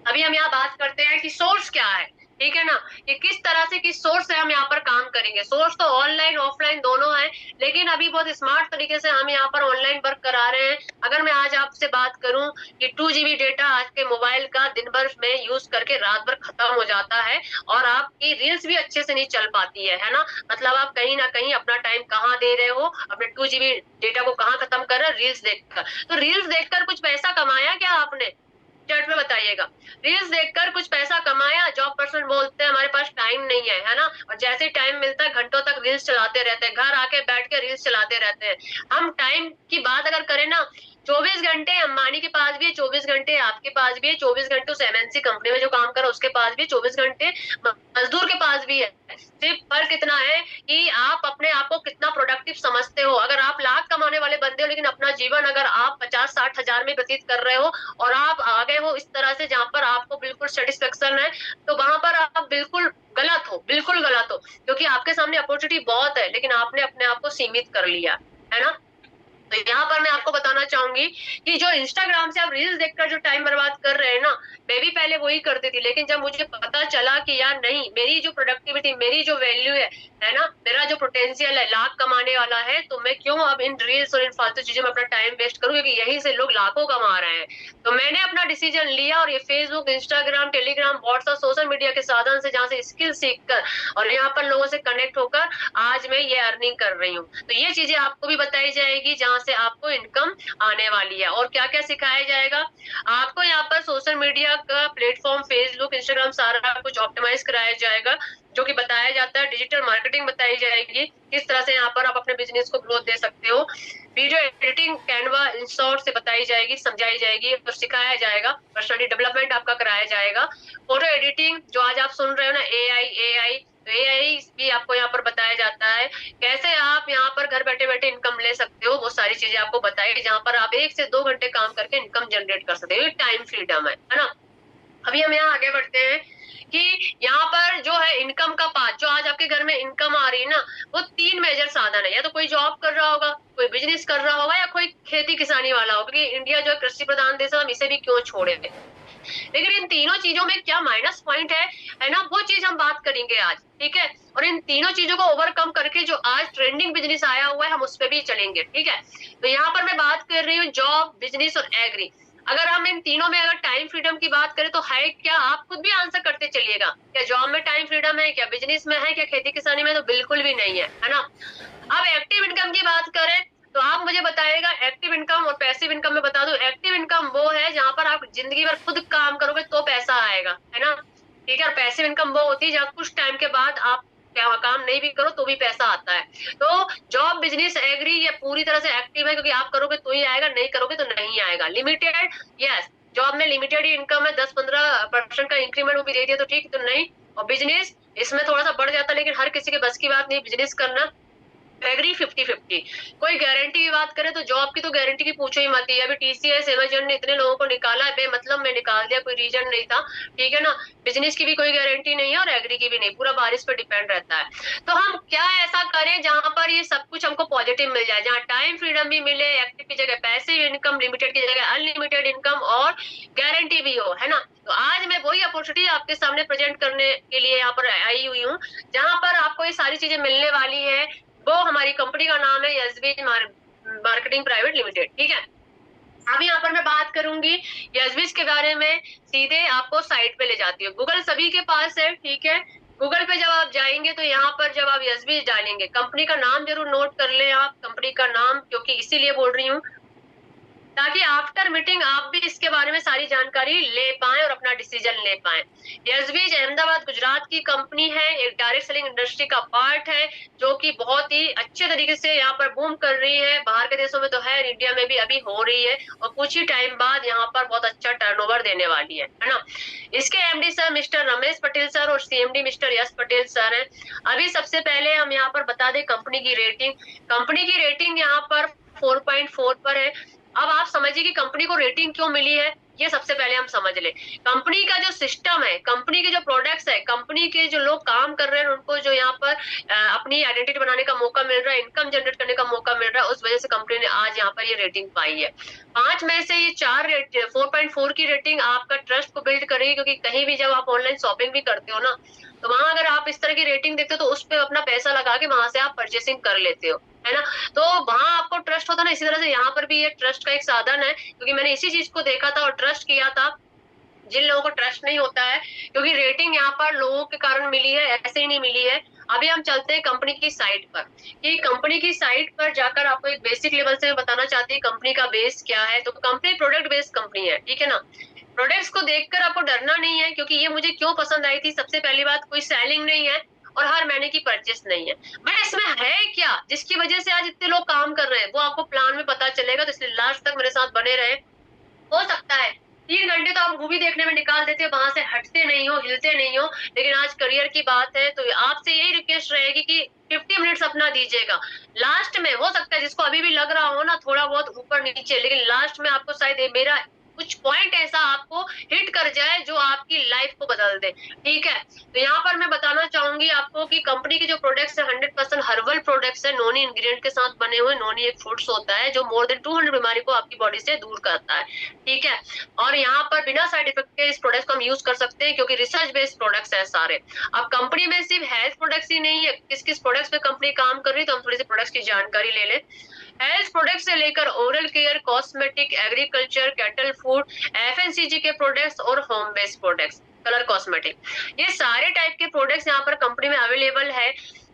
अभी हम यहाँ बात करते हैं कि सोर्स क्या है, ठीक है ना, कि किस तरह से, किस सोर्स से हम यहाँ पर काम करेंगे। सोर्स तो ऑनलाइन ऑफलाइन दोनों है, लेकिन अभी बहुत स्मार्ट तरीके से हम यहाँ पर ऑनलाइन वर्क करा रहे हैं। अगर मैं आज आपसे बात करूं कि 2 GB डेटा आज के मोबाइल का दिन भर में यूज करके रात भर खत्म हो जाता है, और आपकी रील्स भी अच्छे से नहीं चल पाती है ना। मतलब आप कहीं ना कहीं अपना टाइम कहाँ दे रहे हो, अपने 2 GB डेटा को कहाँ खत्म कर रहे हो, रील्स देखकर। तो रील्स देखकर कुछ पैसा कमाया क्या आपने, चैट में बताइएगा। रील्स देखकर कुछ पैसा कमाया। जॉब पर्सन बोलते हैं हमारे पास टाइम नहीं है ना, और जैसे टाइम मिलता है घंटों तक रील्स चलाते रहते हैं, घर आके बैठ के रील्स चलाते रहते हैं। हम टाइम की बात अगर करें ना, 24 घंटे अंबानी के पास भी है, 24 घंटे आपके पास भी है, 24 घंटे उस MNC कंपनी में जो काम कर रहा है उसके पास भी, 24 घंटे मजदूर के पास भी है। सिर्फ फर्क इतना है कि आप अपने आप को कितना प्रोडक्टिव समझते हो। अगर आप लाख कमाने वाले बंदे हो, लेकिन अपना जीवन अगर आप 50-60 हजार में व्यतीत कर रहे हो, और आप आगे हो इस तरह से जहां पर आपको बिल्कुल सेटिस्फेक्शन है, तो वहां पर आप बिल्कुल गलत हो, बिल्कुल गलत हो, क्योंकि आपके सामने अपॉर्चुनिटी बहुत है, लेकिन आपने अपने आप को सीमित कर लिया, है ना। तो यहाँ पर मैं आपको बताना चाहूंगी कि जो इंस्टाग्राम से आप रील्स देखकर जो टाइम बर्बाद कर रहे हैं ना, मैं भी पहले वही करती थी, लेकिन जब मुझे पता चला कि यार नहीं, मेरी जो प्रोडक्टिविटी, मेरी जो वैल्यू है ना, मेरा जो पोटेंशियल है लाख कमाने वाला है, तो मैं क्यों अब इन रील्स और इन फालतू चीजों में अपना टाइम वेस्ट करूं, क्योंकि यहीं से लोग लाखों कमा रहे हैं। तो मैंने अपना डिसीजन लिया, और ये Facebook, Instagram, Telegram, WhatsApp, social media के साधन से जहाँ से स्किल सीखकर और यहाँ पर लोगों से कनेक्ट होकर आज मैं ये अर्निंग कर रही हूँ। तो ये चीजें आपको भी बताई जाएगी जहाँ से आपको इनकम आने वाली है। और क्या क्या सिखाया जाएगा आपको, यहाँ पर सोशल सोशल मीडिया का प्लेटफॉर्म फेसबुक इंस्टाग्राम सारा कुछ ऑप्टिमाइज कराया जाएगा, जो कि बताया जाता है। डिजिटल मार्केटिंग बताई जाएगी, किस तरह से यहाँ पर आप अपने बिजनेस को ग्रोथ दे सकते हो। वीडियो एडिटिंग कैनवा इंशॉर्ट से बताई जाएगी, समझाई जाएगी और सिखाया जाएगा। पर्सनली डेवलपमेंट आपका कराया जाएगा। फोटो एडिटिंग जो आज आप सुन रहे हो ना, एआई तो एआई भी आपको यहाँ पर बताया जाता है। कैसे आप यहाँ पर घर बैठे बैठे इनकम ले सकते हो, वो सारी चीजें आपको बताई, जहाँ पर आप 1 से 2 घंटे काम करके इनकम जनरेट कर सकते हो। ये टाइम फ्रीडम है ना। अभी हम यहाँ आगे बढ़ते हैं कि यहाँ पर जो है इनकम का पार्ट, जो आज आपके घर में इनकम आ रही है ना, वो 3 मेजर साधन है। या तो कोई जॉब कर रहा होगा, कोई बिजनेस कर रहा होगा, या कोई खेती किसानी वाला होगा, क्योंकि इंडिया जो है कृषि प्रधान देश है, हम इसे भी क्यों छोड़े। लेकिन इन तीनों चीजों में क्या माइनस पॉइंट है ना, वो चीज हम बात करेंगे आज, ठीक है। और इन तीनों चीजों को ओवरकम करके जो आज ट्रेंडिंग बिजनेस आया हुआ है, हम उस पर भी चलेंगे, ठीक है। तो यहाँ पर मैं बात कर रही हूँ जॉब, बिजनेस और एग्री। अगर हम इन तीनों में अगर टाइम फ्रीडम की बात करें तो है क्या, आप खुद भी आंसर करते चलिएगा। क्या जॉब में टाइम फ्रीडम है, क्या बिजनेस में है, क्या खेती किसानी में, तो बिल्कुल भी नहीं है ना। अब एक्टिव इनकम की बात करें तो आप मुझे बताइएगा, एक्टिव इनकम और पैसिव इनकम में बता दूं। एक्टिव इनकम वो है जहां पर आप जिंदगी भर खुद काम करोगे तो पैसा आएगा, है ना, ठीक है। और पैसिव इनकम वो होती है जहाँ कुछ टाइम के बाद आप काम नहीं भी करो तो भी पैसा आता है। तो जॉब, बिजनेस, एग्री ये पूरी तरह से एक्टिव है, क्योंकि आप करोगे तो ही आएगा, नहीं करोगे तो नहीं आएगा। लिमिटेड, यस, जॉब में लिमिटेड ही इनकम है, 10-15% का इंक्रीमेंट वो भी दे दिया तो ठीक, तो नहीं। और बिजनेस, इसमें थोड़ा सा बढ़ जाता है, लेकिन हर किसी के बस की बात नहीं बिजनेस करना। एग्री 50-50। कोई गारंटी की बात करें तो जॉब की तो गारंटी की पूछो ही मत ही। अभी टीसीएस, अमेजन ने इतने लोगों को निकाला है, बेमतलब में निकाल दिया, कोई रीजन नहीं था, ठीक है ना। बिजनेस की भी कोई गारंटी नहीं है और एग्री की भी नहीं, पूरा बारिश पे डिपेंड रहता है। तो हम क्या ऐसा करें जहां पर ये सब कुछ हमको पॉजिटिव मिल जाए, जहाँ टाइम फ्रीडम भी मिले, एक्टिव की जगह पैसिव इनकम, लिमिटेड की जगह अनलिमिटेड इनकम और गारंटी भी हो, है ना। तो आज मैं वही अपॉर्चुनिटी आपके सामने प्रेजेंट करने के लिए यहाँ पर आई हुई हूँ, जहां पर आपको ये सारी चीजें मिलने वाली है। वो हमारी कंपनी का नाम है यशबीज मार्केटिंग प्राइवेट लिमिटेड, ठीक है। अब यहाँ पर मैं बात करूंगी यशबीज के बारे में, सीधे आपको साइट पे ले जाती हूँ। गूगल सभी के पास है, ठीक है। गूगल पे जब आप जाएंगे तो यहाँ पर जब आप यशबीज डालेंगे, कंपनी का नाम जरूर नोट कर ले आप, कंपनी का नाम, क्योंकि इसीलिए बोल रही हूँ ताकि आफ्टर मीटिंग आप भी इसके बारे में सारी जानकारी ले पाएं और अपना डिसीजन ले पाएं। यशबीज अहमदाबाद गुजरात की कंपनी है, एक डायरेक्ट सेलिंग इंडस्ट्री का पार्ट है, जो कि बहुत ही अच्छे तरीके से यहाँ पर बूम कर रही है। बाहर के देशों में तो है, इंडिया में भी अभी हो रही है, और कुछ ही टाइम बाद यहाँ पर बहुत अच्छा टर्नओवर देने वाली है ना। इसके MD sir mister Ramesh Patel sir और सीएमडी मिस्टर यश पटेल सर है। अभी सबसे पहले हम यहाँ पर बता दें कंपनी की रेटिंग। कंपनी की रेटिंग यहाँ पर 4.4 पर है। अब आप समझिए कि कंपनी को रेटिंग क्यों मिली है, ये सबसे पहले हम समझ ले। कंपनी का जो सिस्टम है, कंपनी के जो प्रोडक्ट्स है, कंपनी के जो लोग काम कर रहे हैं, उनको जो यहाँ पर अपनी आइडेंटिटी बनाने का मौका मिल रहा है, इनकम जनरेट करने का मौका मिल रहा है, उस वजह से कंपनी ने आज यहाँ पर ये रेटिंग पाई है। 5 में से ये 4.4 की रेटिंग आपका ट्रस्ट को बिल्ड करेगी, क्योंकि कहीं भी जब आप ऑनलाइन शॉपिंग भी करते हो ना, तो वहां अगर आप इस तरह की रेटिंग देखते हो तो उस पर अपना पैसा लगा के वहां से आप परचेसिंग कर लेते हो, है ना। तो वहां आपको ट्रस्ट होता है ना, इसी तरह से यहाँ पर भी ये ट्रस्ट का एक साधन है, क्योंकि मैंने इसी चीज को देखा था और ट्रस्ट किया था। जिन लोगों को ट्रस्ट नहीं होता है, क्योंकि रेटिंग यहाँ पर लोगों के कारण मिली है, ऐसे ही नहीं मिली है। अभी हम चलते हैं कंपनी की साइट पर, कि कंपनी की साइट पर जाकर आपको एक बेसिक लेवल से बताना चाहती है कंपनी का बेस क्या है। तो कंपनी प्रोडक्ट बेस्ड कंपनी है, ठीक है ना। प्रोडक्ट्स को देखकर आपको डरना नहीं है, क्योंकि ये मुझे क्यों पसंद आई थी। सबसे पहली बात, कोई सेलिंग नहीं है और हर महीने की परचेस नहीं है। बट इसमें है क्या जिसकी वजह से आज इतने लोग काम कर रहे हैं, वो आपको प्लान में पता चलेगा, तो इसलिए लास्ट तक मेरे साथ बने रहे। हो सकता है 3 घंटे तो आप मूवी देखने में निकाल देते हो, वहां से हटते नहीं हो, हिलते नहीं हो, लेकिन आज करियर की बात है तो आपसे यही रिक्वेस्ट रहेगी कि 50 मिनट्स अपना दीजिएगा। लास्ट में हो सकता है जिसको अभी भी लग रहा हो ना थोड़ा बहुत ऊपर नीचे, लेकिन लास्ट में आपको शायद मेरा कुछ पॉइंट ऐसा आपको हिट कर जाए जो आपकी लाइफ को बदल दे, ठीक है। तो यहाँ पर मैं बताना चाहूंगी आपको कि कंपनी के जो प्रोडक्ट्स है 100% हर्बल प्रोडक्ट्स है, नॉनी इंग्रेडिएंट के साथ बने हुए। नॉनी एक फूड्स होता है जो मोर देन 200 बीमारी को आपकी बॉडी से दूर करता है, ठीक है। और यहाँ पर बिना साइड इफेक्ट के इस प्रोडक्ट को हम यूज कर सकते हैं, क्योंकि रिसर्च बेस्ड प्रोडक्ट्स है सारे। अब कंपनी में सिर्फ हेल्थ प्रोडक्ट्स ही नहीं है, किस किस प्रोडक्ट्स पे कंपनी काम कर रही है, तो हम थोड़ी सी प्रोडक्ट्स की जानकारी ले लें। हेल्थ प्रोडक्ट से लेकर oral care, cosmetic, agriculture, cattle food, FMCG के प्रोडक्ट्स और home based products, colour cosmetic, ये सारे टाइप के प्रोडक्ट्स यहाँ पर कंपनी में अवेलेबल है।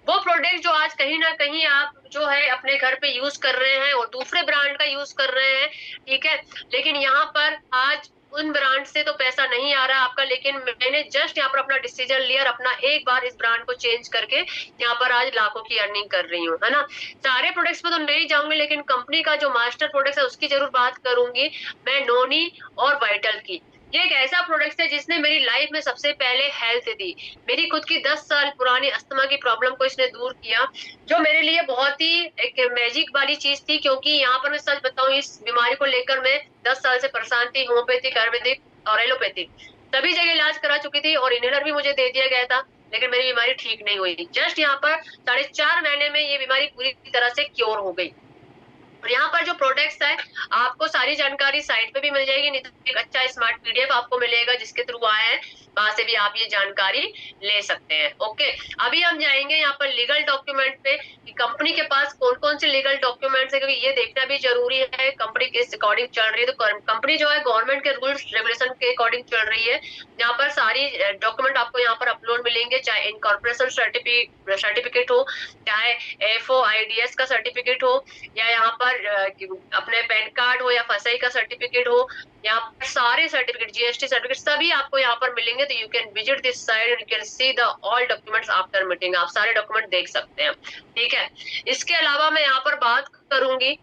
वो प्रोडक्ट जो आज कहीं ना कहीं आप जो है अपने घर पे यूज कर रहे हैं और दूसरे ब्रांड का यूज कर रहे हैं, ठीक है। लेकिन यहाँ पर आज उन ब्रांड से तो पैसा नहीं आ रहा है आपका, लेकिन मैंने जस्ट यहाँ पर अपना डिसीजन लिया, अपना एक बार इस ब्रांड को चेंज करके यहाँ पर आज लाखों की अर्निंग कर रही हूँ, है ना। सारे प्रोडक्ट्स पे तो नहीं जाऊंगी, लेकिन कंपनी का जो मास्टर प्रोडक्ट है उसकी जरूर बात करूंगी मैं, नोनी और वाइटल की। ये एक ऐसा प्रोडक्ट है जिसने मेरी लाइफ में सबसे पहले हेल्थ दी। मेरी खुद की 10 साल पुरानी अस्थमा की प्रॉब्लम को इसने दूर किया, जो मेरे लिए बहुत ही एक मैजिक वाली चीज थी, क्योंकि यहाँ पर मैं सच बताऊं, इस बीमारी को लेकर मैं 10 साल से परेशान थी। होम्योपैथिक, आयुर्वेदिक और एलोपैथिक सभी जगह इलाज करा चुकी थी, और इनहेलर भी मुझे दे दिया गया था, लेकिन मेरी बीमारी ठीक नहीं हुई। जस्ट यहाँ पर 4.5 महीने में ये बीमारी पूरी तरह से क्योर हो गई। और यहाँ पर जो प्रोडक्ट्स है, आपको सारी जानकारी साइट पे भी मिल जाएगी, नहीं तो एक अच्छा स्मार्ट पीडीएफ आपको मिलेगा जिसके थ्रू आए हैं, वहां से भी आप ये जानकारी ले सकते हैं। ओके, अभी हम जाएंगे यहाँ पर लीगल डॉक्यूमेंट पे कि कंपनी के पास कौन कौन से लीगल डॉक्यूमेंट्स है, क्योंकि ये देखना भी जरूरी है कंपनी किस अकॉर्डिंग चल रही है। तो कंपनी जो है गवर्नमेंट के रूल्स रेगुलेशन के अकॉर्डिंग चल रही है। यहाँ पर सारी डॉक्यूमेंट आपको यहाँ पर अपलोड मिलेंगे, चाहे इनकॉर्पोरेशन सर्टिफिकेट हो, चाहे एफओ आईडीएस का सर्टिफिकेट हो, या यहाँ पर अपने पैन कार्ड हो, या फसाई का सर्टिफिकेट हो, यहाँ पर सारे सर्टिफिकेट, जीएसटी सर्टिफिकेट सभी आपको यहाँ पर मिलेंगे। तो you can visit this site and you can see the all documents after meeting. आप सारे डॉक्यूमेंट देख सकते हैं, ठीक है। इसके अलावा मैं यहाँ पर बात करूंगी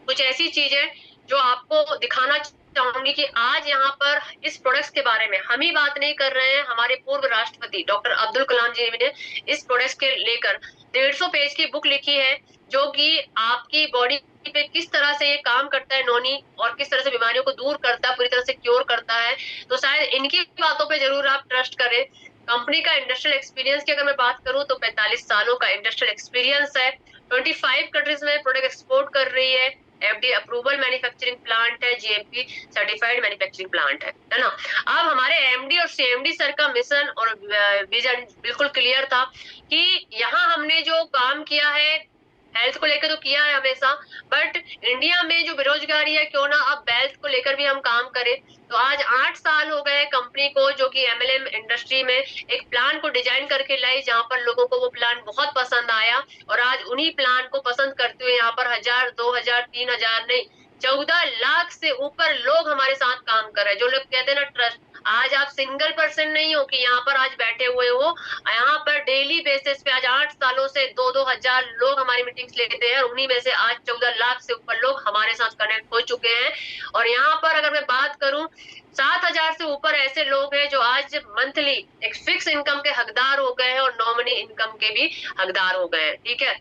कुछ ऐसी चीजें जो आपको दिखाना चाहूंगी कि आज यहाँ पर इस प्रोडक्ट्स के बारे में हम ही बात नहीं कर रहे हैं, हमारे पूर्व राष्ट्रपति डॉक्टर अब्दुल कलाम जी ने इस प्रोडक्ट्स के लेकर 150 पेज की बुक लिखी है, जो कि आपकी बॉडी पे किस तरह से ये काम करता है नोनी, और किस तरह से बीमारियों को दूर करता है, पूरी तरह से क्योर करता है। तो शायद इनकी बातों पे जरूर आप ट्रस्ट करें। कंपनी का इंडस्ट्रियल एक्सपीरियंस की अगर मैं बात करूं तो 45 सालों का इंडस्ट्रियल एक्सपीरियंस है। 25 कंट्रीज में प्रोडक्ट एक्सपोर्ट कर रही है। एफडी अप्रूवल मैन्युफैक्चरिंग प्लांट है, जीएमपी सर्टिफाइड मैन्युफैक्चरिंग प्लांट है ना। अब हमारे एमडी और सीएमडी सर का मिशन और विजन बिल्कुल क्लियर था कि यहाँ हमने जो काम किया है हेल्थ को लेकर तो किया है हमेशा, बट इंडिया में जो बेरोजगारी है, क्यों ना अब वेल्थ को लेकर भी हम काम करें। तो आज 8 साल हो गए कंपनी को, जो कि एमएलएम इंडस्ट्री में एक प्लान को डिजाइन करके लाई, जहां पर लोगों को वो प्लान बहुत पसंद आया, और आज उन्हीं प्लान को पसंद करते हुए यहाँ पर 1000, 2000, 3000 नहीं, 14 लाख से ऊपर लोग हमारे साथ काम कर रहे हैं। जो लोग कहते हैं ना ट्रस्ट, आज आप सिंगल पर्सन नहीं हो कि यहाँ पर आज बैठे हुए हो, यहाँ पर डेली बेसिस पे आज 8 सालों से 2-2 हजार लोग हमारी मीटिंग्स लेते हैं, और उन्हीं में से आज 14 लाख से ऊपर लोग हमारे साथ कनेक्ट हो चुके हैं। और यहाँ पर अगर मैं बात करूं, 7,000 से ऊपर ऐसे लोग हैं जो आज मंथली एक फिक्स इनकम के हकदार हो गए हैं, और नॉमिनी इनकम के भी हकदार हो गए हैं, ठीक है।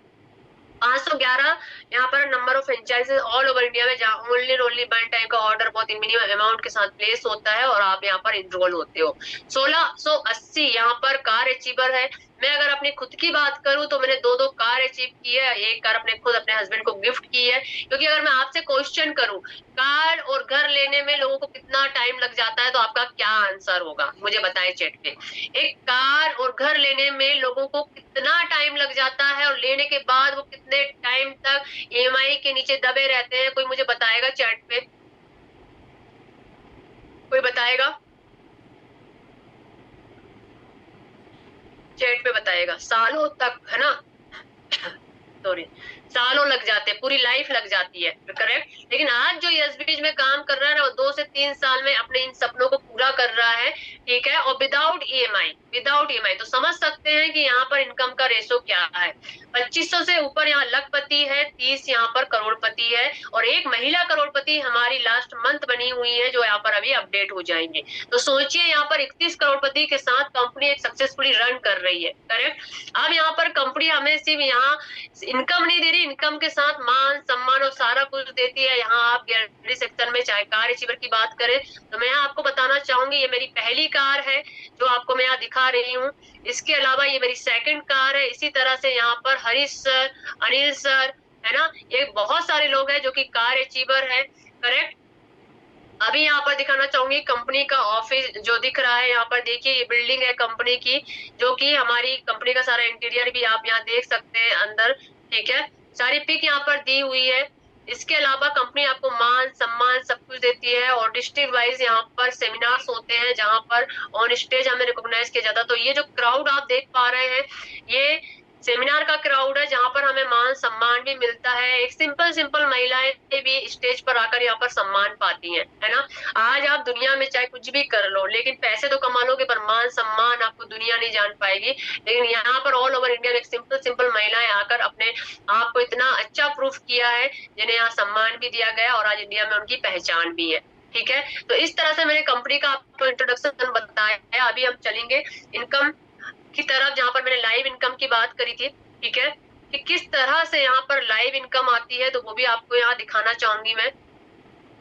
511 यहाँ पर number of franchises all over India में, जहाँ ओनली वन टाइम का ऑर्डर बहुत ही मिनिमम अमाउंट के साथ प्लेस होता है, और आप यहाँ पर इनरोल होते हो। 1680 यहाँ पर कार अचीवर है। मैं अगर अपनी खुद की बात करूं तो मैंने 2 कार अचीव की है। एक कार अपने खुद अपने हस्बैंड को गिफ्ट की है, क्योंकि अगर मैं आपसे क्वेश्चन करूं कार और घर लेने में लोगों को कितना टाइम लग जाता है, तो आपका क्या आंसर होगा मुझे बताएं चैट पे। एक कार और घर लेने में लोगों को कितना टाइम लग जाता है, और लेने के बाद वो कितने टाइम तक ईएमआई के नीचे दबे रहते हैं, कोई मुझे बताएगा चैट पे, कोई बताएगा चैट पे बताएगा। सालों तक, है ना, सॉरी, सालों लग जाते हैं, पूरी लाइफ लग जाती है, करेक्ट। लेकिन आज जो एसबीज में काम कर रहा है ना, वो 2 से 3 साल में अपने इन सपनों को पूरा कर रहा है, ठीक है, और विदाउट ईएमआई। तो समझ सकते हैं कि यहाँ पर इनकम का रेशो क्या है। 2500 से ऊपर यहाँ लखपति है, 30 यहाँ पर करोड़पति है, और एक महिला करोड़पति हमारी लास्ट मंथ बनी हुई है, जो यहाँ पर अभी अपडेट हो जाएंगे। तो सोचिए यहाँ पर 31 करोड़पति के साथ कंपनी एक सक्सेसफुली रन कर रही है, करेक्ट। अब यहाँ पर कंपनी हमें सिर्फ यहाँ इनकम नहीं दे रही, इनकम के साथ मान सम्मान और सारा कुछ देती है। यहाँ आप गैलरी सेक्शन में चाहे कार अचीवर की बात करें, तो मैं आपको बताना चाहूंगी, ये मेरी पहली कार है जो आपको मैं यहाँ दिखा रही हूँ। इसके अलावा ये मेरी सेकंड कार है। इसी तरह से यहाँ पर हरीश सर, अनिल सर, है ना, ये बहुत सारे लोग हैं जो कि कार अचीवर है, करेक्ट। अभी यहाँ पर दिखाना चाहूंगी कंपनी का ऑफिस जो दिख रहा है, यहाँ पर देखिए ये बिल्डिंग है कंपनी की, जो कि हमारी कंपनी का सारा इंटीरियर भी आप यहाँ देख सकते हैं अंदर, ठीक है। सारी पिक यहाँ पर दी हुई है। इसके अलावा कंपनी आपको मान सम्मान सब कुछ देती है, और डिस्ट्रिक्ट वाइज यहाँ पर सेमिनार्स होते हैं, जहाँ पर ऑन स्टेज हमें रिकॉग्नाइज किया जाता है। तो ये जो क्राउड आप देख पा रहे हैं, ये सेमिनार का क्राउड है जहाँ पर हमें मान सम्मान भी मिलता है। एक सिंपल सिंपल महिलाएं भी स्टेज पर आकर यहाँ पर सम्मान पाती हैं, है ना। आज आप दुनिया में चाहे कुछ भी कर लो, लेकिन पैसे तो कमा लोगे पर मान सम्मान आपको दुनिया नहीं जान पाएगी। लेकिन यहाँ पर ऑल ओवर इंडिया में एक सिंपल सिंपल महिलाएं आकर अपने आप को इतना अच्छा प्रूफ किया है, जिन्हें यहाँ सम्मान भी दिया गया और आज इंडिया में उनकी पहचान भी है। ठीक है, तो इस तरह से मैंने कंपनी का आपको इंट्रोडक्शन बताया है। अभी हम चलेंगे इनकम की तरफ, जहां पर मैंने लाइव इनकम की बात करी थी। ठीक है, कि किस तरह से यहाँ पर लाइव इनकम आती है, तो वो भी आपको यहाँ दिखाना चाहूंगी मैं।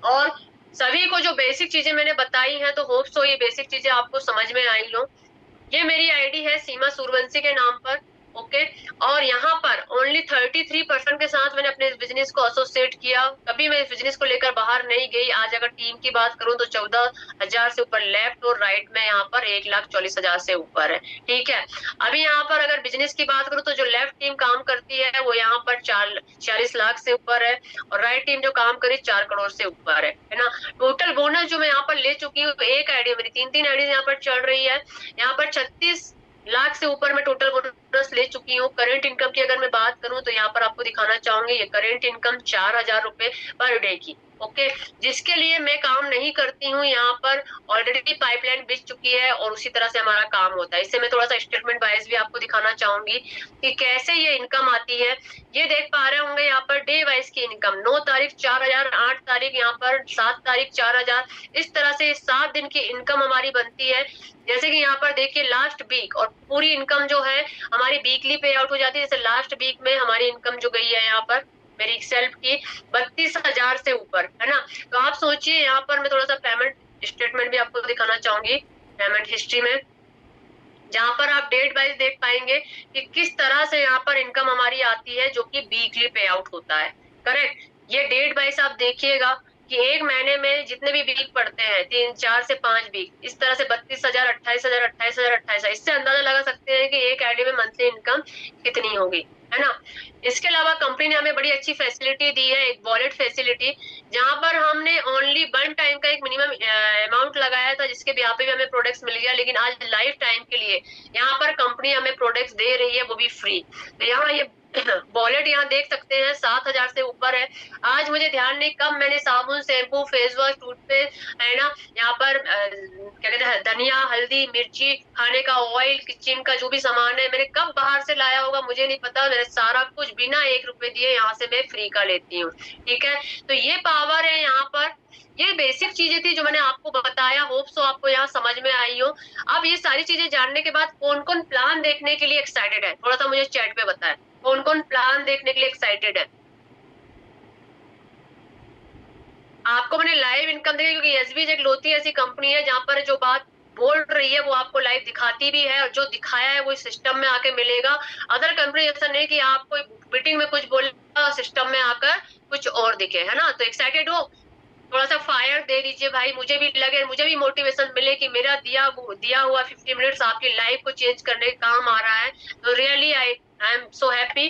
और सभी को जो बेसिक चीजें मैंने बताई हैं, तो होप सो ये बेसिक चीजें आपको समझ में आई हो। ये मेरी आईडी है सीमा सूर्यवंशी के नाम पर। ओके, और यहाँ पर ओनली 33% के साथ मैंने अपने इस बिजनेस को एसोसिएट किया। कभी मैं इस बिजनेस को लेकर बाहर नहीं गई। आज अगर टीम की बात करूं तो 14,000 से ऊपर लेफ्ट और राइट में यहाँ पर 1,40,000 से ऊपर है। ठीक है, अभी यहाँ पर अगर बिजनेस की बात करूं तो जो लेफ्ट टीम काम करती है वो यहाँ पर 40 लाख से ऊपर है, और राइट टीम जो काम करी 4 करोड़ से ऊपर है ना। टोटल बोनस जो मैं यहाँ पर ले चुकी हूँ, एक आईडी मेरी 3 आईडी यहाँ पर चल रही है। यहाँ पर 36 लाख से ऊपर मैं टोटल बोनस ले चुकी हूँ। करंट इनकम की अगर मैं बात करूं तो यहाँ पर आपको दिखाना चाहूंगी, ये करंट इनकम 4,000 रुपए पर डे की। ओके, जिसके लिए मैं काम नहीं करती हूँ, यहाँ पर ऑलरेडी पाइपलाइन बिछ चुकी है और उसी तरह से हमारा काम होता है। इससे मैं थोड़ा सा स्टेटमेंट वाइज भी आपको दिखाना चाहूंगी कि कैसे ये इनकम आती है। ये देख पा रहे होंगे यहाँ पर डे वाइज की इनकम, 9 तारीख 4,000, 8 तारीख यहाँ पर 7 तारीख 4,000। इस तरह से 7 दिन की इनकम हमारी बनती है। जैसे कि यहाँ पर देखिए लास्ट वीक और पूरी इनकम जो है हमारी वीकली पे आउट हो जाती है। जैसे लास्ट वीक में हमारी इनकम जो गई है यहाँ पर मेरी सेल्फ की 32,000 से ऊपर, है ना। तो आप सोचिए, यहाँ पर मैं थोड़ा सा पेमेंट स्टेटमेंट भी आपको दिखाना चाहूंगी, पेमेंट हिस्ट्री में, जहां पर आप डेट वाइज देख पाएंगे कि किस तरह से यहाँ पर इनकम हमारी आती है, जो कि वीकली पे आउट होता है। करेक्ट, ये डेट वाइज आप देखिएगा कि एक महीने में जितने भी वीक पड़ते हैं, 3, 4 से 5 वीक, इस तरह से 32,000, 28,000, 28,000, 28,000, इससे अंदाजा लगा सकते हैं कि एक आईडी में मंथली इनकम कितनी होगी, है ना। इसके अलावा कंपनी ने हमें बड़ी अच्छी फैसिलिटी दी है, एक वॉलेट फैसिलिटी, जहां पर हमने ओनली 1 टाइम का एक मिनिमम अमाउंट लगाया था, जिसके ब्याह पे भी हमें प्रोडक्ट्स मिल गया। लेकिन आज लाइफ टाइम के लिए यहाँ पर कंपनी हमें प्रोडक्ट्स दे रही है, वो भी फ्री। तो यहाँ ये वॉलेट यहाँ देख सकते हैं 7,000 से ऊपर है। आज मुझे ध्यान नहीं कब मैंने साबुन, शैम्पू, फेस वॉश, टूथपेस्ट, है ना, यहाँ पर क्या कहते हैं, धनिया, हल्दी, मिर्ची, खाने का ऑयल, किचन का जो भी सामान है, मैंने कब बाहर से लाया होगा मुझे नहीं पता। मैंने सारा कुछ बिना 1 रुपए दिए यहाँ से मैं फ्री का लेती हूँ। ठीक है, तो ये पावर है यहाँ पर। ये बेसिक चीजें थी जो मैंने आपको बताया, होप सो आपको यहाँ समझ में आई हो। अब ये सारी चीजें जानने के बाद कौन कौन प्लान देखने के लिए एक्साइटेड है, थोड़ा सा मुझे चैट पे बताएं, कौन कौन प्लान देखने के लिए एक्साइटेड है। आपको मैंने लाइव इनकम देखी, क्योंकि एसबीज एक लोती ऐसी कंपनी है जहां पर जो बात बोल रही है वो आपको लाइव दिखाती भी है, और जो दिखाया है वो सिस्टम में आके मिलेगा। अदर कंपनी ऐसा नहीं कि आपको मीटिंग में कुछ बोलेगा, सिस्टम में आकर कुछ और दिखे, है ना। तो एक्साइटेड हो, थोड़ा सा फायर दे दीजिए भाई, मुझे भी लगे, मुझे भी मोटिवेशन मिले कि मेरा दिया हुआ 50 मिनट्स आपकी लाइफ को चेंज करने का काम आ रहा है। तो really I am so happy.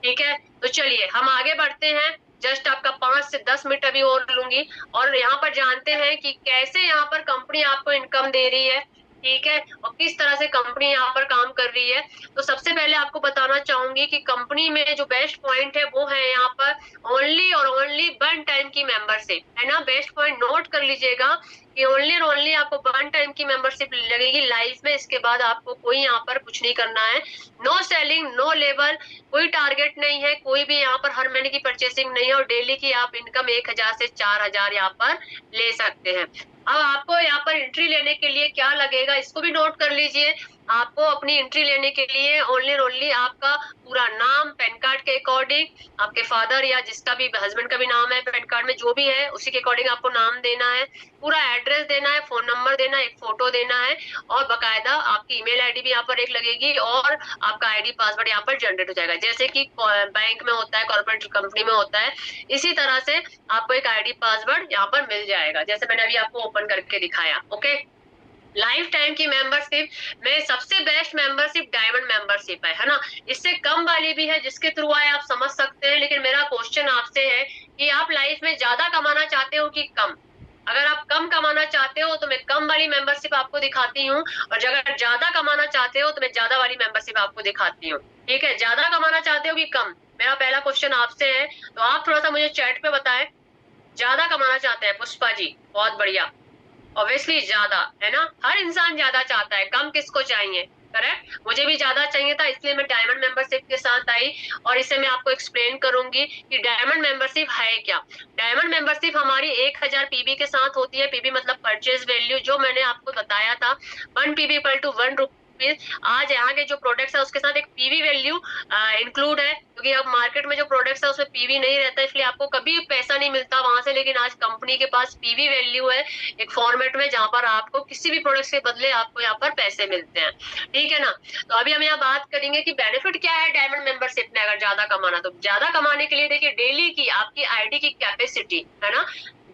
ठीक है, तो चलिए हम आगे बढ़ते हैं। जस्ट आपका 5 से 10 मिनट अभी और लूंगी, और यहाँ पर जानते हैं कि कैसे यहाँ पर कंपनी आपको इनकम दे रही है। ठीक है, और किस तरह से कंपनी यहाँ पर काम कर रही है। तो सबसे पहले आपको बताना चाहूंगी कि कंपनी में जो बेस्ट पॉइंट है वो है यहाँ पर ओनली और ओनली 1 टाइम की मेंबरशिप, है ना। बेस्ट पॉइंट नोट कर लीजिएगा कि ओनली और ओनली आपको 1 टाइम की मेंबरशिप लगेगी लाइफ में। इसके बाद आपको कोई यहाँ पर कुछ नहीं करना है। नो सेलिंग, नो लेबर, कोई टारगेट नहीं है, कोई भी यहाँ पर हर महीने की परचेसिंग नहीं है, और डेली की आप इनकम 1,000 से 4,000 यहाँ पर ले सकते हैं। अब आपको यहाँ पर एंट्री लेने के लिए क्या लगेगा, इसको भी नोट कर लीजिए। आपको अपनी एंट्री लेने के लिए ओनली आपका पूरा नाम, पैन कार्ड के अकॉर्डिंग, आपके फादर या जिसका भी हस्बैंड का भी नाम है पैन कार्ड में जो भी है उसी के अकॉर्डिंग आपको नाम देना है, पूरा एड्रेस देना है, फोन नंबर देना है, एक फोटो देना है, और बकायदा आपकी ईमेल आईडी भी यहाँ पर एक लगेगी, और आपका आईडी पासवर्ड यहाँ पर जनरेट हो जाएगा, जैसे कि बैंक में होता है, कॉर्पोरेट कंपनी में होता है। इसी तरह से आपको एक आईडी पासवर्ड यहाँ पर मिल जाएगा, जैसे मैंने अभी आपको ओपन करके दिखाया। ओके, लाइफ टाइम की मेंबरशिप में सबसे बेस्ट मेंबरशिप डायमंड मेंबरशिप है ना। इससे कम वाली भी है, जिसके थ्रू आए आप समझ सकते हैं। लेकिन मेरा क्वेश्चन आपसे है कि आप लाइफ में ज्यादा कमाना चाहते हो कि कम। अगर आप कम कमाना चाहते हो तो मैं कम वाली मेंबरशिप आपको दिखाती हूँ, और अगर ज्यादा कमाना चाहते हो तो मैं ज्यादा वाली मेंबरशिप आपको दिखाती हूँ। ठीक है, ज्यादा कमाना चाहते हो कि कम? मेरा पहला क्वेश्चन आपसे है, तो आप थोड़ा सा मुझे चैट पे बताएं। ज्यादा कमाना चाहते हैं पुष्पा जी, बहुत बढ़िया। ऑब्वियसली ज्यादा, है ना, हर इंसान ज्यादा चाहता है, कम किसको चाहिए? करेक्ट, मुझे भी ज्यादा चाहिए था, इसलिए मैं डायमंड मेंबरशिप के साथ आई। और इसे मैं आपको एक्सप्लेन करूंगी कि डायमंड मेंबरशिप है क्या। डायमंड मेंबरशिप हमारी 1000 पीबी के साथ होती है। पीबी मतलब परचेज वैल्यू, जो मैंने आपको बताया था, 1 पीबी इक्वल टू 1 रुपीज। आज यहाँ के जो प्रोडक्ट्स है उसके साथ एक पीवी वैल्यू इंक्लूड है, क्योंकि अब मार्केट में जो प्रोडक्ट्स है उसमें पीवी नहीं रहता, इसलिए आपको कभी पैसा नहीं मिलता वहां से। लेकिन आज कंपनी के पास पीवी वैल्यू है एक फॉर्मेट में, जहां पर आपको किसी भी प्रोडक्ट के बदले आपको यहाँ पर पैसे मिलते हैं। ठीक है ना। तो अभी हम यहाँ बात करेंगे कि बेनिफिट क्या है डायमंड मेंबरशिप में अगर ज्यादा कमाना। तो ज्यादा कमाने के लिए देखिए, डेली की आपकी आईडी की कैपेसिटी, है ना,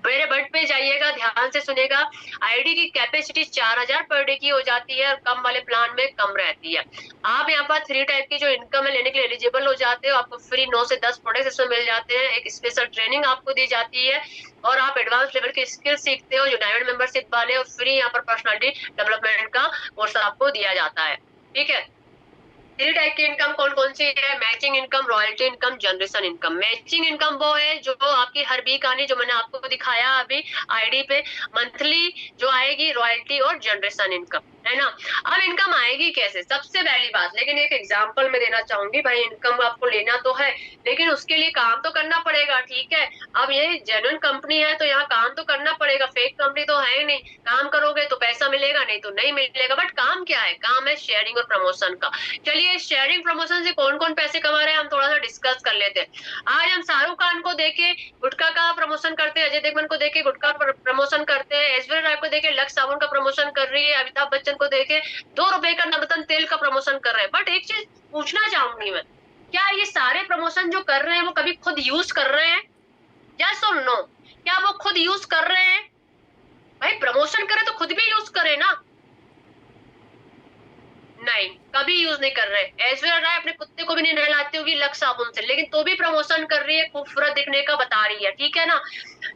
मेरे बट पे जाइएगा, ध्यान से सुनेगा। आईडी की कैपेसिटी 4000 पर डे की हो जाती है, और कम वाले प्लान में कम रहती है। आप यहाँ पर 3 टाइप की जो इनकम है लेने के लिए एलिजिबल हो जाते हो। आपको फ्री 9 से 10 प्रोडक्ट इसमें मिल जाते हैं, एक स्पेशल ट्रेनिंग आपको दी जाती है, और आप एडवांस लेवल की स्किल सीखते हो जो डायमंड मेंबरशिप वाले, और फ्री यहाँ पर पर्सनालिटी डेवलपमेंट का कोर्स आपको दिया जाता है। ठीक है। 3 टाइप की इनकम कौन कौन सी है? Matching income, royalty income, generation income. Matching income वो है जो आपकी हर वीक आनी, जो मैंने आपको दिखाया अभी आईडी पे, मंथली जो आएगी रॉयल्टी और जनरेशन इनकम, है ना। अब इनकम आएगी कैसे? सबसे पहली बात, लेकिन एक एग्जांपल मैं देना चाहूंगी, भाई इनकम आपको लेना तो है, लेकिन उसके लिए काम तो करना पड़ेगा। ठीक है, अब ये जेन्युइन कंपनी है तो यहाँ काम तो करना पड़ेगा, फेक कंपनी तो है ही नहीं। काम करोगे तो पैसा मिलेगा, नहीं तो नहीं मिलेगा। बट काम क्या है? काम है शेयरिंग और प्रमोशन का। चलिए, शेयरिंग प्रमोशन से कौन कौन पैसे कमा रहे हैं हम थोड़ा सा डिस्कस कर लेते हैं। आज हम शाहरुख खान को देखे गुटखा का प्रमोशन करते हैं, अजय देवगन को देखे गुटखा प्रमोशन करते हैं, ऐश्वर्या राय को देखे लक्स साबुन का प्रमोशन कर रही है, अमिताभ बच्चन को देखे 2 रुपए का नवरत्न तेल का प्रमोशन कर रहे हैं। बट एक चीज पूछना चाहूंगी मैं, क्या ये सारे प्रमोशन जो कर रहे हैं वो कभी खुद यूज कर रहे हैं? यस और नो, क्या वो खुद यूज कर रहे हैं? भाई प्रमोशन करे तो खुद भी यूज करे ना। नहीं, कभी यूज नहीं कर रहे। ऐश्वर्या राय अपने कुत्ते को भी नहीं नहलाती होगी लक्स साबुन से, लेकिन तो भी प्रमोशन कर रही है, खूबसूरत दिखने का बता रही है। ठीक है ना।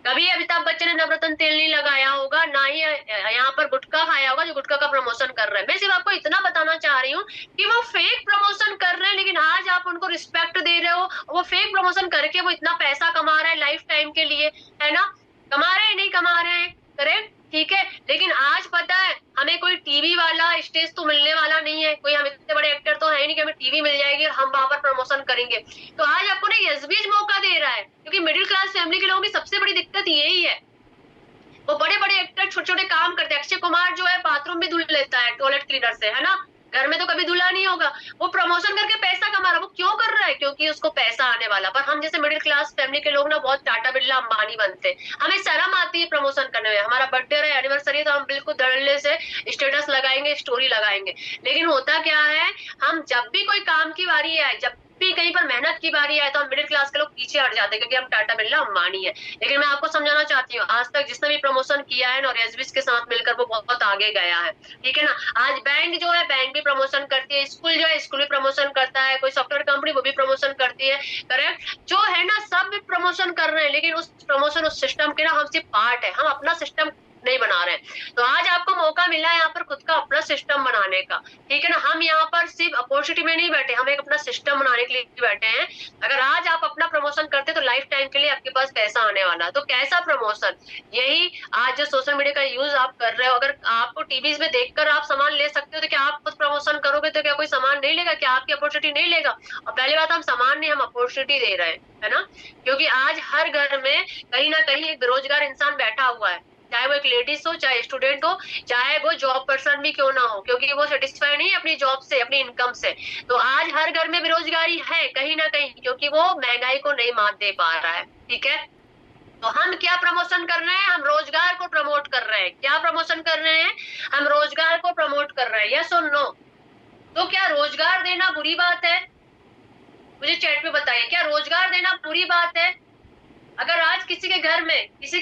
कभी अमिताभ बच्चन ने नवरत्न तेल नहीं लगाया होगा, ना ही यहाँ पर गुटखा खाया होगा जो गुटखा का प्रमोशन कर रहे हैं। मैं सिर्फ आपको इतना बताना चाह रही हूँ कि वो फेक प्रमोशन कर रहे हैं, लेकिन आज आप उनको रिस्पेक्ट दे रहे हो। वो फेक प्रमोशन करके वो इतना पैसा कमा रहे हैं लाइफ टाइम के लिए, है ना। कमा रहे हैं, नहीं कमा रहे हैं, करेक्ट, ठीक है। लेकिन आज पता है, हमें कोई टीवी वाला स्टेज तो मिलने वाला नहीं है, कोई हम इतने बड़े एक्टर तो है नहीं कि हमें टीवी मिल जाएगी और हम वहां पर प्रमोशन करेंगे। तो आज आपको ना यस मौका दे रहा है, क्योंकि मिडिल क्लास फैमिली के लोगों की सबसे बड़ी दिक्कत यही है। वो बड़े बड़े एक्टर छोटे छोटे काम करते हैं। अक्षय कुमार जो है बाथरूम भी धुल लेता है टॉयलेट क्लीनर से, है ना। घर में तो कभी धुला नहीं होगा। वो प्रमोशन करके पैसा कमा रहा है। वो क्यों कर रहा है? क्योंकि उसको पैसा आने वाला। पर हम जैसे मिडिल क्लास फैमिली के लोग ना बहुत टाटा बिरला अंबानी बनते, हमें शर्म आती है प्रमोशन करने में। हमारा बर्थडे रहे, एनिवर्सरी, तो हम बिल्कुल धड़ल्ले से स्टेटस लगाएंगे, स्टोरी लगाएंगे। लेकिन होता क्या है, हम जब भी कोई काम की बारी है, जब भी कहीं पर मेहनत की बारी है, तो हम मिडिल क्लास के लोग पीछे हट जाते हैं, क्योंकि हम टाटा बिरला अंबानी है। लेकिन मैं आपको समझाना चाहती हूँ, आज तक जिसने भी प्रमोशन किया है और एसबीएस के साथ मिलकर वो बहुत आगे गया है। ठीक है ना। आज बैंक जो है, बैंक भी प्रमोशन करती है, स्कूल जो है स्कूल भी प्रमोशन करता है, कोई सॉफ्टवेयर कंपनी वो भी प्रमोशन करती है, करेक्ट, जो है ना, सब भी प्रमोशन कर रहे हैं। लेकिन उस प्रमोशन, उस सिस्टम के ना हम सिर्फ पार्ट है, हम अपना सिस्टम नहीं बना रहे हैं। तो आज आपको मौका मिला है यहाँ पर खुद का अपना सिस्टम बनाने का। ठीक है ना। हम यहाँ पर सिर्फ अपॉर्चुनिटी में नहीं बैठे, हम एक अपना सिस्टम बनाने के लिए बैठे हैं। अगर आज आप अपना प्रमोशन करते तो लाइफ टाइम के लिए आपके पास पैसा आने वाला है। तो कैसा प्रमोशन? यही आज जो सोशल मीडिया का यूज आप कर रहे हो। अगर आपको टीवी में देखकर आप सामान ले सकते हो, तो क्या आप खुद प्रमोशन करोगे तो क्या कोई सामान नहीं लेगा? क्या आपकी अपॉर्चुनिटी नहीं लेगा? और पहली बात, हम सामान नहीं, हम अपॉर्चुनिटी दे रहे हैं, है ना। क्योंकि आज हर घर में कहीं ना कहीं एक बेरोजगार इंसान बैठा हुआ है, चाहे वो एक लेडीज हो, चाहे स्टूडेंट हो, चाहे वो जॉब पर्सन भी क्यों ना हो, क्योंकि वो सेटिस्फाई नहीं अपनी जॉब से, अपनी इनकम से। तो आज हर घर में बेरोजगारी है कहीं ना कहीं, क्योंकि वो महंगाई को नहीं मात दे पा रहा है। ठीक है। तो हम क्या प्रमोशन कर रहे हैं? हम रोजगार को प्रमोट कर रहे हैं। क्या प्रमोशन कर रहे हैं? हम रोजगार को प्रमोट कर रहे हैं। यस और नो? तो क्या रोजगार देना बुरी बात है? मुझे चैट में बताइए, क्या रोजगार देना बुरी बात है? अगर आज किसी के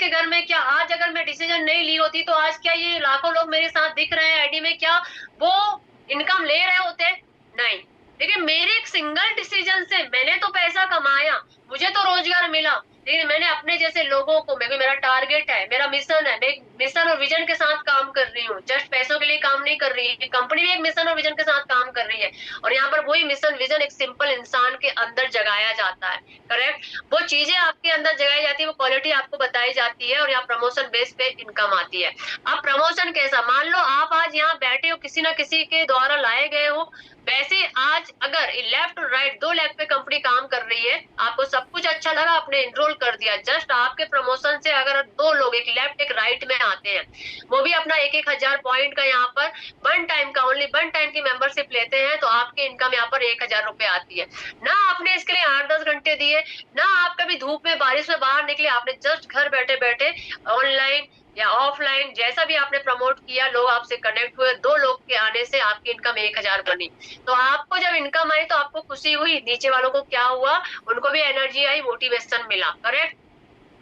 घर में क्या आज अगर मैं डिसीजन नहीं ली होती, तो आज क्या ये लाखों लोग मेरे साथ दिख रहे हैं आईडी में, क्या वो इनकम ले रहे होते? नहीं। लेकिन मेरे एक सिंगल डिसीजन से मैंने तो पैसा कमाया, मुझे तो रोजगार मिला। लेकिन मैंने अपने जैसे लोगों को, मेरा टारगेट है, मेरा मिशन है, मैं एक मिशन और विजन के साथ काम कर रही हूँ, जस्ट पैसों के लिए काम नहीं कर रही है, कंपनी भी एक मिशन और विजन के साथ काम कर रही है, और यहाँ पर वही मिशन विजन एक सिंपल इंसान के अंदर जगाया जाता है। करेक्ट, वो चीजें आपके अंदर जगाई जाती है, वो क्वालिटी आपको बताई जाती है, और यहाँ प्रमोशन बेस पे इनकम आती है। अब प्रमोशन कैसा, मान लो आप आज यहाँ बैठे हो, किसी ना किसी के द्वारा लाए गए हो, वैसे आज अगर लेफ्ट और राइट 2 लाख पे कंपनी काम कर रही है, आपको सब कुछ अच्छा लगा, आपने एनरोल कर दिया, जस्ट आपके प्रमोशन से अगर 2 लोग, एक लेफ्ट एक राइट में आते हैं, वो भी अपना 1,000 पॉइंट का यहाँ पर वन टाइम का, ओनली वन टाइम की मेंबरशिप लेते हैं, तो आपकी इनकम यहाँ पर 1,000 रुपए आती है। ना आपने इसके लिए 8-10 घंटे दिए, ना आप कभी धूप में बारिश में बाहर निकले, आपने जस्ट घर बैठे बैठे ऑनलाइन या ऑफलाइन जैसा भी आपने प्रमोट किया, लोग आपसे कनेक्ट हुए, 2 लोग के आने से आपकी इनकम 1,000 बनी। तो आपको जब इनकम आई तो आपको खुशी हुई, नीचे वालों को क्या हुआ, उनको भी एनर्जी आई, मोटिवेशन मिला। करेक्ट,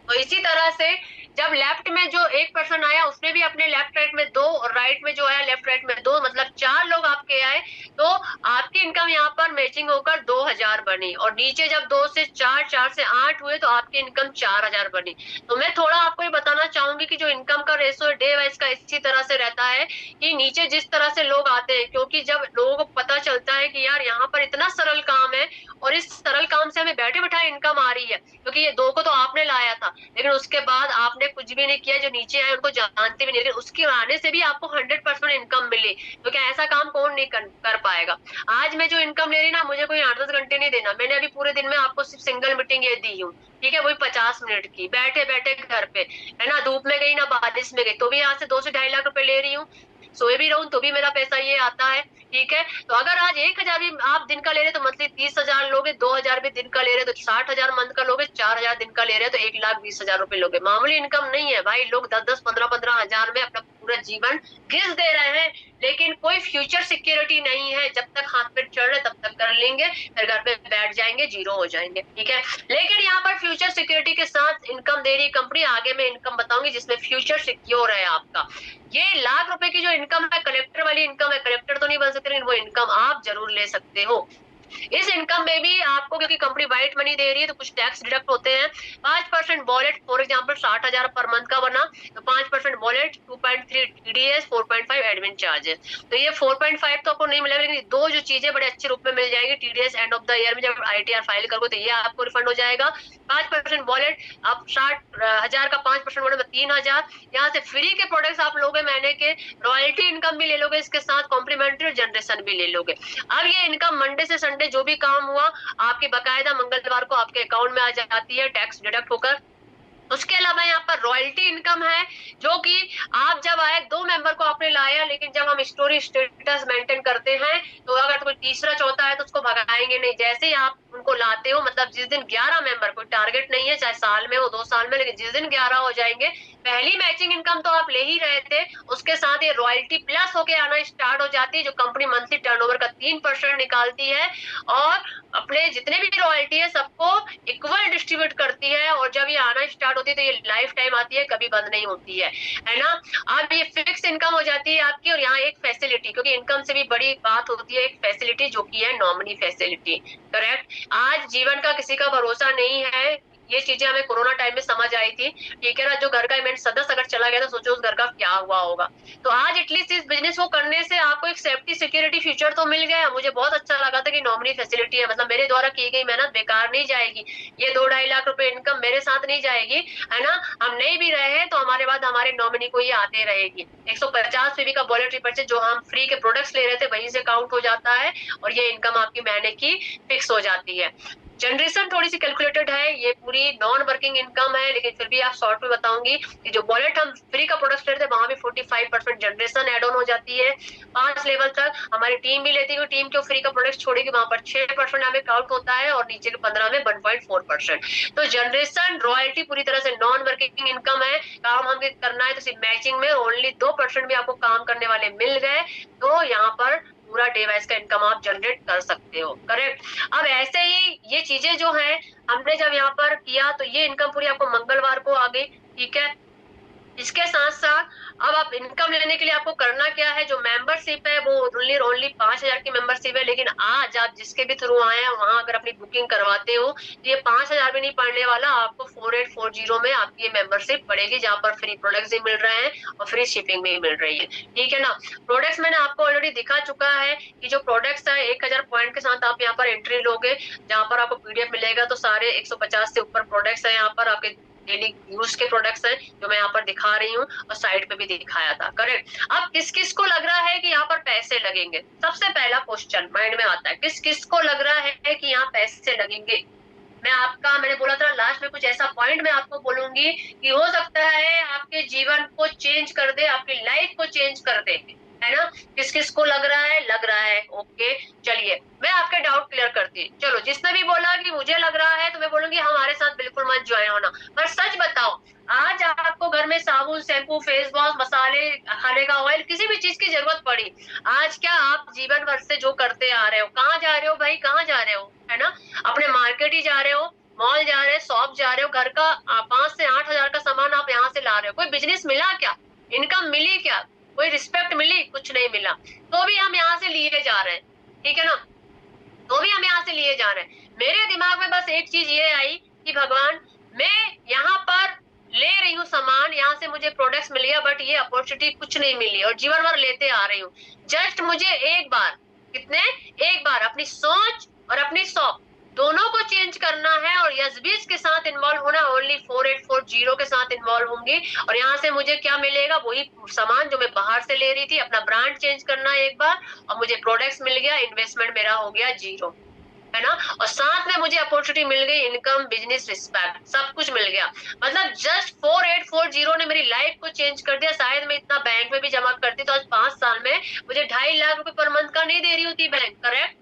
तो इसी तरह से जब लेफ्ट में जो एक पर्सन आया, उसने भी अपने लेफ्ट राइट में 2, और राइट में जो आया लेफ्ट राइट में 2, मतलब 4 लोग आपके आए, तो आपकी इनकम यहाँ पर मैचिंग होकर 2,000 बनी, और नीचे जब 2 से 4, 4 से 8 हुए तो आपकी इनकम 4,000 बनी। तो मैं थोड़ा आपको ये बताना चाहूंगी कि जो इनकम का रेशो डे वाइज का इसी तरह से रहता है कि नीचे जिस तरह से लोग आते हैं, क्योंकि जब लोगों को पता चलता है कि यार यहाँ पर इतना सरल काम है, और इस सरल काम से हमें बैठे बैठाए इनकम आ रही है, क्योंकि ये 2 को तो आपने लाया था, लेकिन उसके बाद आपने कुछ भी नहीं किया, जो नीचे आए उनको जानते भी नहीं, लेकिन उसके आने से भी आपको 100% इनकम मिली, क्योंकि ऐसा काम कौन नहीं कर पाएगा। आज मैं जो इनकम ले रही ना, मुझे कोई 8-10 घंटे नहीं देना, मैंने अभी पूरे दिन में आपको सिर्फ सिंगल मीटिंग ये दी हूँ, ठीक है, वही 50 मिनट की, बैठे बैठे घर पे, है ना, धूप में गई ना बारिश में गई, तो भी यहाँ से 2 से 2.5 लाख रुपए ले रही हूँ, सोए भी रहूं तो भी मेरा पैसा ये आता है। ठीक है, तो अगर आज 1,000 भी आप दिन का ले रहे तो मंथली 30,000 लोगे, 2,000 भी दिन का ले रहे तो 60,000 मंथ का लोगे, 4,000 दिन का ले रहे तो 1,20,000 रुपए लोगे। मामूली इनकम नहीं है भाई, लोग 10-10, 15-15 हजार में अपना पूरा जीवन घिस दे रहे हैं, लेकिन कोई फ्यूचर सिक्योरिटी नहीं है। जब तक हाथ पे चढ़ रहे तब तक कर लेंगे, फिर घर पे बैठ जाएंगे, जीरो हो जाएंगे। ठीक है, लेकिन यहाँ पर फ्यूचर सिक्योरिटी के साथ इनकम दे रही कंपनी, आगे मैं इनकम बताऊंगी जिसमें फ्यूचर सिक्योर है आपका। ये लाख रुपए की जो इनकम है, कलेक्टर वाली इनकम है, कलेक्टर तो नहीं बन सकते, लेकिन वो इनकम आप जरूर ले सकते हो। इस इनकम में भी आपको, क्योंकि कंपनी व्हाइट मनी दे रही है, तो कुछ टैक्स डिडक्ट होते हैं। 5% wallet, for example 60,000 per month का बना तो 5% वॉलेट, 2.3 टीडीएस, 4.5 एडमिन चार्जेस। तो ये 4.5 तो आपको नहीं मिलेगा, लेकिन 2 जो चीजें बड़े अच्छे रूप में मिल जाएगी। TDS end of the year में जब आईटीआर फाइल करोगे तो ये आपको रिफंड हो जाएगा। 5% वॉलेट, आप 60,000 का 5% वॉलेट में 3,000। यहाँ से फ्री के प्रोडक्ट्स आप लोगे, महीने के रॉयल्टी इनकम भी ले लोगे, इसके साथ कॉम्प्लीमेंट्री जनरेशन भी ले लोगे। अब ये इनकम मंडे से संडे जो भी काम हुआ आपके बकायदा मंगलवार को आपके अकाउंट में आ जाती है, टैक्स डिडक्ट होकर। उसके अलावा यहाँ पर रॉयल्टी इनकम है, जो कि आप जब आए 2 मेंबर को आपने लाया, लेकिन जब हम स्टोरी स्टेटस मेंटेन करते हैं तो अगर कोई तीसरा चौथा है तो उसको भगाएंगे नहीं। जैसे ही आप उनको लाते हो, मतलब जिस दिन 11 मेंबर, कोई टारगेट नहीं है चाहे साल में हो 2 साल में, लेकिन जिस दिन 11 हो जाएंगे, पहली मैचिंग इनकम तो आप ले ही रहे थे, उसके साथ ये रॉयल्टी प्लस होके आना स्टार्ट हो जाती है, जो कंपनी मंथली टर्नओवर का 3% निकालती है, और अपने जितने भी रॉयल्टी है सबको इक्वल डिस्ट्रीब्यूट करती है। और जब ये आना स्टार्ट होती है तो ये लाइफ टाइम आती है, कभी बंद नहीं होती है ना। अब ये फिक्स इनकम हो जाती है आपकी। और यहाँ एक फैसिलिटी, क्योंकि इनकम से भी बड़ी बात होती है एक फैसिलिटी, जो की है नॉमिनी फैसिलिटी। करेक्ट, आज जीवन का किसी का भरोसा नहीं है, ये चीजें हमें कोरोना टाइम में समझ आई थी। ठीक है ना, जो घर का इवेंट सदस्य अगर चला गया तो सोचो उस घर का क्या हुआ होगा। तो आज एटलीस्ट इस बिजनेस को करने से आपको एक सेफ्टी सिक्योरिटी फ्यूचर तो मिल गया। मुझे बहुत अच्छा लगा था कि नॉमिनी फैसिलिटी है, मतलब मेरे द्वारा की गई मेहनत बेकार नहीं जाएगी, ये 2-2.5 लाख रुपए इनकम मेरे साथ नहीं जाएगी, है ना। हम नहीं भी रहे तो हमारे बाद हमारे नॉमिनी को ये आते रहेगी। 150 पीवी का वॉलेट रिपर्चेज जो हम फ्री के प्रोडक्ट्स ले रहे थे वहीं से काउंट हो जाता है, और ये इनकम आपकी महीने की फिक्स हो जाती है। जनरेशन थोड़ी सी कैलकुलेटेड है, ये पूरी नॉन वर्किंग इनकम है, लेकिन फिर भी आप शॉर्ट में बताऊंगी कि जो वॉलेट हम फ्री का प्रोडक्ट लेते हैं वहां भी 45% जनरेशन एड ऑन हो जाती है। 5 लेवल तक हमारी टीम भी लेती है, टीम जो फ्री का प्रोडक्ट छोड़ेगी वहां पर 6% हमें काउंट होता है, और नीचे के 15 में 1.4%। तो जनरेशन रॉयल्टी पूरी तरह से नॉन वर्किंग इनकम है। काम हमें करना है तो सिर्फ मैचिंग में ओनली 2% भी आपको काम करने वाले मिल गए, तो यहाँ पर पूरा डे वाइज का इनकम आप जनरेट कर सकते हो। करेक्ट, अब ऐसे ही ये चीजें जो है हमने जब यहाँ पर किया तो ये इनकम पूरी आपको मंगलवार को आ गई। ठीक है, इसके साथ साथ अब आप इनकम लेने के लिए आपको करना क्या है, जो मेंबरशिप है वो ओनली 5,000 की मेंबरशिप है, लेकिन आज आप जिसके भी थ्रू आए हैं वहां अगर अपनी बुकिंग करवाते हो तो ये 5,000 भी नहीं पड़ने वाला, आपको 4840 में आपकी ये मेंबरशिप पड़ेगी, जहाँ पर फ्री प्रोडक्ट्स भी मिल रहे हैं और फ्री शिपिंग भी मिल रही है। ठीक है ना। प्रोडक्ट्स मैंने आपको ऑलरेडी दिखा चुका है कि जो प्रोडक्ट्स है 1000 पॉइंट के साथ आप यहाँ पर एंट्री लोगे, जहाँ पर आपको पीडीएफ मिलेगा, तो सारे 150 से ऊपर प्रोडक्ट्स है यहाँ पर आपके डेली यूज के प्रोडक्ट्स हैं जो मैं यहाँ पर दिखा रही हूँ और साइट पे भी दिखाया था। करेक्ट। अब किस किस को लग रहा है कि यहाँ पर पैसे लगेंगे, सबसे पहला क्वेश्चन माइंड में आता है, किस किस को लग रहा है कि यहाँ पैसे लगेंगे। मैंने बोला था लास्ट में कुछ ऐसा पॉइंट मैं आपको बोलूंगी कि हो सकता है आपके जीवन को चेंज कर दे, आपकी लाइफ को चेंज कर दे, है ना। किस किस को लग रहा है ओके। चलिए मैं आपके डाउट क्लियर करती हूँ। चलो जिसने भी बोला कि मुझे लग रहा है तो मैं बोलूंगी हमारे साथ बिल्कुल मत ज्वाइन होना, पर सच बताओ, आज आपको घर में साबुन, शैम्पू, फेस वॉश, मसाले, खाने का ऑयल, किसी भी चीज की जरूरत पड़ी, आज क्या आप जीवन भर से जो करते आ रहे हो, कहाँ जा रहे हो भाई, कहाँ जा रहे हो, है ना। अपने मार्केट ही जा रहे हो, मॉल जा रहे हो, शॉप जा रहे हो, घर का 5 से 8 हजार का सामान आप यहाँ से ला रहे हो, कोई बिजनेस मिला क्या, इनकम मिली क्या, कोई रिस्पेक्ट मिली, कुछ नहीं मिला, तो भी हम यहाँ से लिए जा रहे हैं। ठीक है ना, तो भी हम यहाँ से लिए जा रहे हैं। मेरे दिमाग में बस एक चीज ये आई कि भगवान, मैं यहाँ पर ले रही हूँ सामान, यहाँ से मुझे प्रोडक्ट्स मिल गया, बट ये अपॉर्चुनिटी कुछ नहीं मिली और जीवन भर लेते आ रही हूँ। जस्ट मुझे एक बार, एक बार अपनी सोच और अपनी शौक दोनों को चेंज करना है और यस के साथ इन्वॉल्व होना, ओनली 4840 के साथ इन्वॉल्व होंगी और यहाँ से मुझे क्या मिलेगा, वही सामान जो मैं बाहर से ले रही थी, अपना ब्रांड चेंज करना है एक बार और मुझे प्रोडक्ट्स मिल गया, इन्वेस्टमेंट मेरा हो गया 0, है ना। और साथ में मुझे अपॉर्चुनिटी मिल गई, इनकम, बिजनेस, रिस्पेक्ट, सब कुछ मिल गया। मतलब जस्ट 4840 ने मेरी लाइफ को चेंज कर दिया। शायद मैं इतना बैंक में भी जमा करती तो आज 5 साल में मुझे 2.5 लाख रुपए पर मंथ का नहीं दे रही होती बैंक। करेक्ट,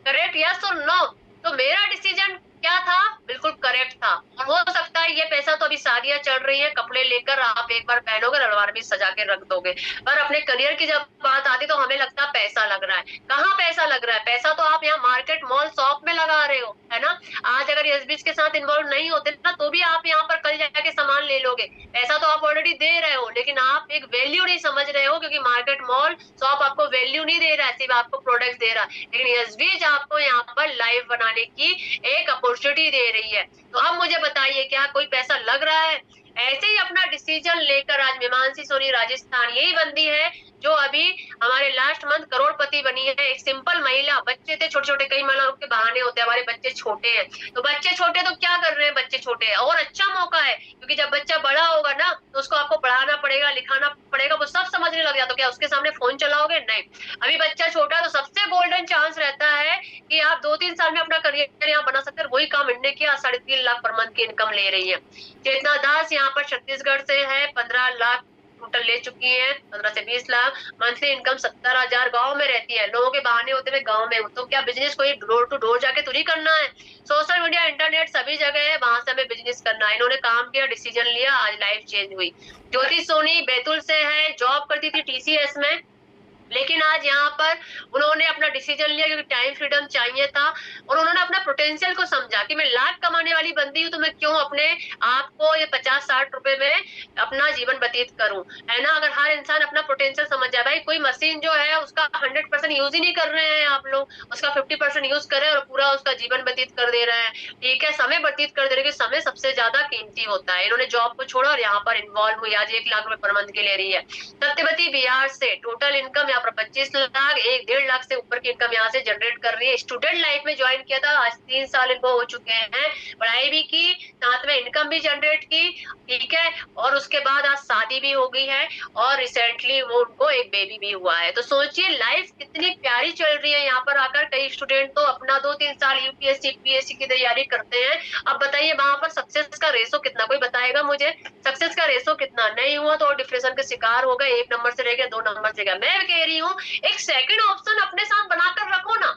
करेक्ट, यस और नो। तो मेरा डिसीजन क्या था, बिल्कुल करेक्ट था। और हो सकता है ये पैसा तो अभी शादियां चल रही है, कपड़े लेकर आप एक बार पहनोगे, अलमारी में सजा के रख दोगे, पर अपने करियर की जब बात आती तो हमें लगता है पैसा लग रहा है। कहाँ पैसा लग रहा है, पैसा तो आप यहाँ मार्केट, मॉल, शॉप में लगा रहे हो, है ना। आज अगर एसबीएस के साथ इन्वॉल्व नहीं होते ना तो भी आप यहाँ पर कल जाके सामान ले लोगे, पैसा तो आप ऑलरेडी दे रहे हो, लेकिन आप एक वैल्यू नहीं समझ रहे हो, क्योंकि मार्केट, मॉल, शॉप आपको वैल्यू नहीं दे रहा है, सिर्फ आपको प्रोडक्ट दे रहा है, लेकिन एसबीएस आपको यहाँ पर लाइफ बनाने की एक अपॉर्चुनिटी दे रही है। तो अब मुझे बताइए, क्या कोई पैसा लग रहा है। ऐसे ही अपना डिसीजन लेकर आज मीमांसी सोनी राजस्थान यही बंदी है जो अभी हमारे लास्ट मंथ करोड़पति बनी है। एक सिंपल महिला, बच्चे थे छोटे छोटे, कई महिलाओं के बहाने होते हैं, हमारे बच्चे छोटे हैं, तो बच्चे छोटे तो क्या कर रहे हैं, बच्चे छोटे हैं, और अच्छा मौका है, क्योंकि जब बच्चा बड़ा होगा ना तो उसको आपको पढ़ाना पड़ेगा, लिखाना पड़ेगा, वो सब समझने लग जाता, तो क्या उसके सामने फोन चलाओगे, नहीं। अभी बच्चा छोटा है तो सबसे गोल्डन चांस रहता है कि आप 2-3 साल में अपना करियर यहाँ बना सकते हैं। वही काम इंडिया की 3.5 लाख पर मंथ की इनकम ले रही है। चेतना दास यहाँ पर छत्तीसगढ़ से है, 15 लाख टोटल ले चुकी है, 15 से 20 लाख मंथली इनकम, 70,000, गाँव में रहती है। लोगों के बहाने होते हुए गाँव में हूँ, तो क्या बिजनेस कोई डोर टू डोर जाके थोड़ी करना है, सोशल मीडिया, इंटरनेट सभी जगह है, वहां से हमें बिजनेस करना है। इन्होंने काम किया, डिसीजन लिया, आज लाइफ चेंज हुई। ज्योति सोनी बैतूल से है, जॉब करती थी टीसीएस में, लेकिन आज यहाँ पर उन्होंने अपना डिसीजन लिया क्योंकि टाइम फ्रीडम चाहिए था, और उन्होंने अपना पोटेंशियल को समझा कि मैं लाख कमाने वाली बंदी हूँ, तो मैं क्यों अपने आप को ये 50-60 रुपए में अपना जीवन व्यतीत करूं, है ना। अगर हर इंसान अपना पोटेंशियल समझ जाए, भाई कोई मशीन जो है उसका 100% यूज ही नहीं कर रहे हैं आप लोग, उसका 50% यूज कर रहे हैं और पूरा उसका जीवन व्यतीत कर दे रहे हैं। ठीक है, समय व्यतीत कर दे रहे, समय सबसे ज्यादा कीमती होता है। इन्होंने जॉब को छोड़ा और यहाँ पर इन्वॉल्व हुई, आज 1 लाख रुपए पर मंथ की ले रही है। सत्यवती बिहार से, टोटल इनकम यहाँ पर 25 लाख, 1-1.5 लाख से ऊपर की इनकम यहाँ से जनरेट कर रही है। स्टूडेंट लाइफ में ज्वाइन किया था, आज 3 साल इनको हो चुके हैं, पढ़ाई भी की, साथ में इनकम भी जनरेट की, ठीक है, और उसके बाद आज शादी भी हो गई है और रिसेंटली वो उनको एक बेबी भी हुआ है। तो सोचिए लाइफ कितनी प्यारी चल रही है। यहाँ पर आकर कई स्टूडेंट तो अपना 2-3 साल यूपीएससी पीएससी की तैयारी करते हैं। अब बताइए वहां पर सक्सेस का रेशो कितना, कोई बताएगा मुझे, सक्सेस का रेशो कितना। नहीं हुआ तो डिप्रेशन के शिकार हो गए, 1 नंबर से रह गया, 2 नंबर से गया। मैं कह रही हूँ एक सेकंड ऑप्शन अपने साथ बनाकर रखो ना,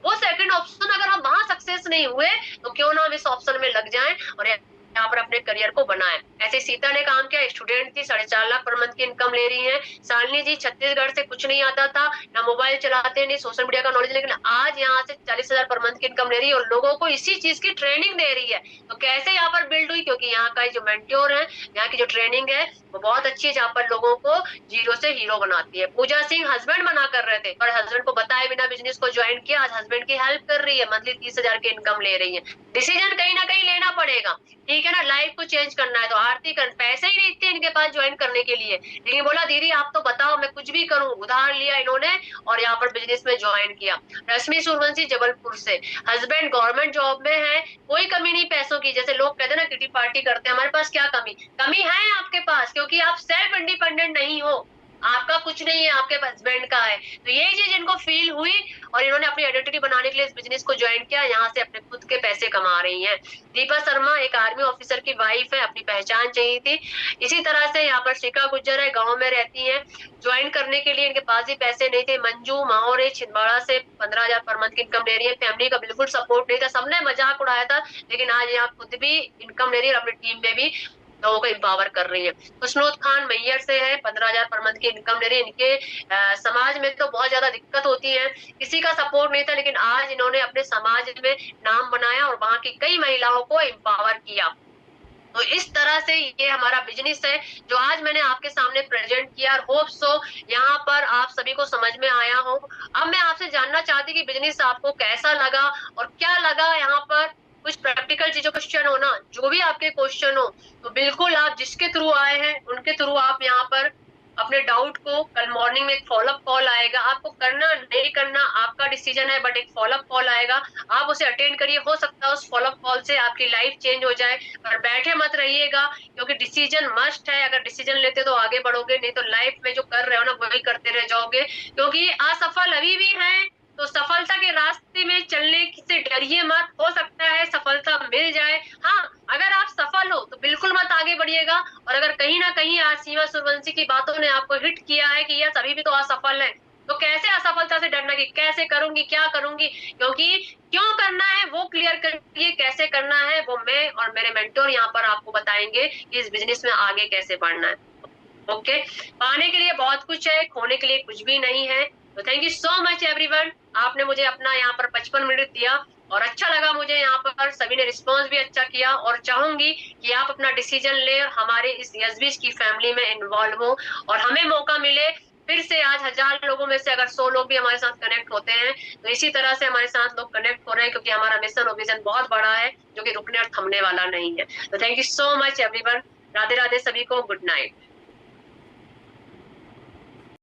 वो सेकंड ऑप्शन अगर हम वहां सक्सेस नहीं हुए तो क्यों ना हम इस ऑप्शन में लग जाएं और यहाँ पर अपने करियर को बनाए। ऐसे सीता ने काम किया, स्टूडेंट थी, 4.5 लाख पर मंथ की इनकम ले रही है। शालिनी जी छत्तीसगढ़ से, कुछ नहीं आता था, ना मोबाइल चलाते, नहीं सोशल मीडिया का नॉलेज, लेकिन आज यहाँ से 40,000 पर मंथ की इनकम ले रही है और लोगों को इसी चीज की ट्रेनिंग दे रही है। तो कैसे यहाँ पर बिल्ड हुई? क्योंकि यहाँ का जो मेंटोर है, यहाँ की जो ट्रेनिंग है वो बहुत अच्छी है, जहाँ पर लोगों को जीरो से हीरो बनाती है। पूजा सिंह हस्बैंड मना कर रहे थे, पर हस्बैंड को बताए बिना बिजनेस को ज्वाइन किया, आज हस्बैंड की हेल्प कर रही है, मंथली 30,000 की इनकम ले रही है। डिसीजन कहीं ना कहीं लेना पड़ेगा, ठीक है ना, लाइफ को चेंज करना है। तो आरती कर, पैसे ही नहीं थे इनके पास ज्वाइन करने के लिए, लेकिन बोला दीदी आप तो बताओ मैं कुछ भी करूं, उधार लिया इन्होंने और यहाँ पर बिजनेस में ज्वाइन किया। रश्मि सूर्यवंशी जबलपुर से, हस्बैंड गवर्नमेंट जॉब में है, कोई कमी नहीं पैसों की। जैसे लोग कहते हैं ना किटी पार्टी करते हैं, हमारे पास क्या कमी? कमी है आपके पास, क्योंकि आप सेल्फ इंडिपेंडेंट नहीं हो, आपका कुछ नहीं है, आपके हस्बैंड का है। तो यही चीज इनको फील हुई और इन्होंने अपनी आइडेंटिटी बनाने के लिए इस बिजनेस को ज्वाइन किया, यहाँ से अपने खुद के पैसे कमा रही हैं। दीपा शर्मा एक आर्मी ऑफिसर की वाइफ है, अपनी पहचान चाहिए थी। इसी तरह से यहाँ पर शिखा गुज्जर है, गाँव में रहती है, ज्वाइन करने के लिए इनके पास भी पैसे नहीं थे। मंजू माहौर छिंदवाड़ा से 15,000 पर मंथ की इनकम ले रही है, फैमिली का बिल्कुल सपोर्ट नहीं था, सबने मजाक उड़ाया था, लेकिन आज यहाँ खुद भी इनकम ले रही है और अपनी टीम में भी लोगों को एम्पावर कर रही है। खुशनूद खान मैयर से है, 15,000 पर मंथ की इनकम ले रही है। इनके समाज में तो बहुत ज्यादा दिक्कत होती है, किसी का सपोर्ट नहीं था, लेकिन आज इन्होंने अपने समाज में नाम बनाया और वहां की कई महिलाओं को एम्पावर किया। तो इस तरह से ये हमारा बिजनेस है जो आज मैंने आपके सामने प्रेजेंट किया, और होप सो यहाँ पर आप सभी को समझ में आया हो। अब मैं आपसे जानना चाहती कि बिजनेस आपको कैसा लगा और क्या लगा, यहाँ पर कुछ प्रैक्टिकल चीजों क्वेश्चन हो ना, जो भी आपके क्वेश्चन हो तो बिल्कुल आप जिसके थ्रू आए हैं उनके थ्रू आप यहाँ पर अपने डाउट को, कल मॉर्निंग में एक फॉलोअप कॉल आएगा, आपको करना नहीं करना आपका डिसीजन है, बट एक फॉलोअप कॉल आएगा, आप उसे अटेंड करिए। हो सकता है उस फॉलोअप कॉल से आपकी लाइफ चेंज हो जाए, और बैठे मत रहिएगा, क्योंकि डिसीजन मस्ट है। अगर डिसीजन लेते तो आगे बढ़ोगे, नहीं तो लाइफ में जो कर रहे हो ना वही करते रह जाओगे, क्योंकि असफल अभी भी है। तो सफलता के रास्ते में चलने से डरिए मत, हो सकता है सफलता मिल जाए। हाँ, अगर आप सफल हो तो बिल्कुल मत आगे बढ़िएगा, और अगर कहीं ना कहीं आज सीमा सूर्यवंशी की बातों ने आपको हिट किया है कि यस अभी भी तो असफल है, तो कैसे असफलता से डरना कि कैसे करूंगी, क्या करूंगी, क्योंकि क्यों करना है वो क्लियर करिए, कैसे करना है वो मैं और मेरे मेंटोर यहाँ पर आपको बताएंगे कि इस बिजनेस में आगे कैसे बढ़ना है। ओके, पाने के लिए बहुत कुछ है, खोने के लिए कुछ भी नहीं है। तो thank you so much everyone, आपने मुझे अपना यहाँ पर 55 मिनट दिया और अच्छा लगा मुझे, यहाँ पर सभी ने रिस्पॉन्स भी अच्छा किया, और चाहूंगी कि आप अपना डिसीजन ले और हमारे इस यशबीज की फैमिली में इन्वॉल्व हो, और हमें मौका मिले फिर से। आज 1000 लोगों में से अगर 100 लोग भी हमारे साथ कनेक्ट होते हैं तो इसी तरह से हमारे साथ लोग कनेक्ट हो रहे हैं, क्योंकि हमारा मिशन और विजन बहुत बड़ा है जो कि रुकने और थमने वाला नहीं है। तो thank you so much everyone, Radhe Radhe सभी को, गुड नाइट।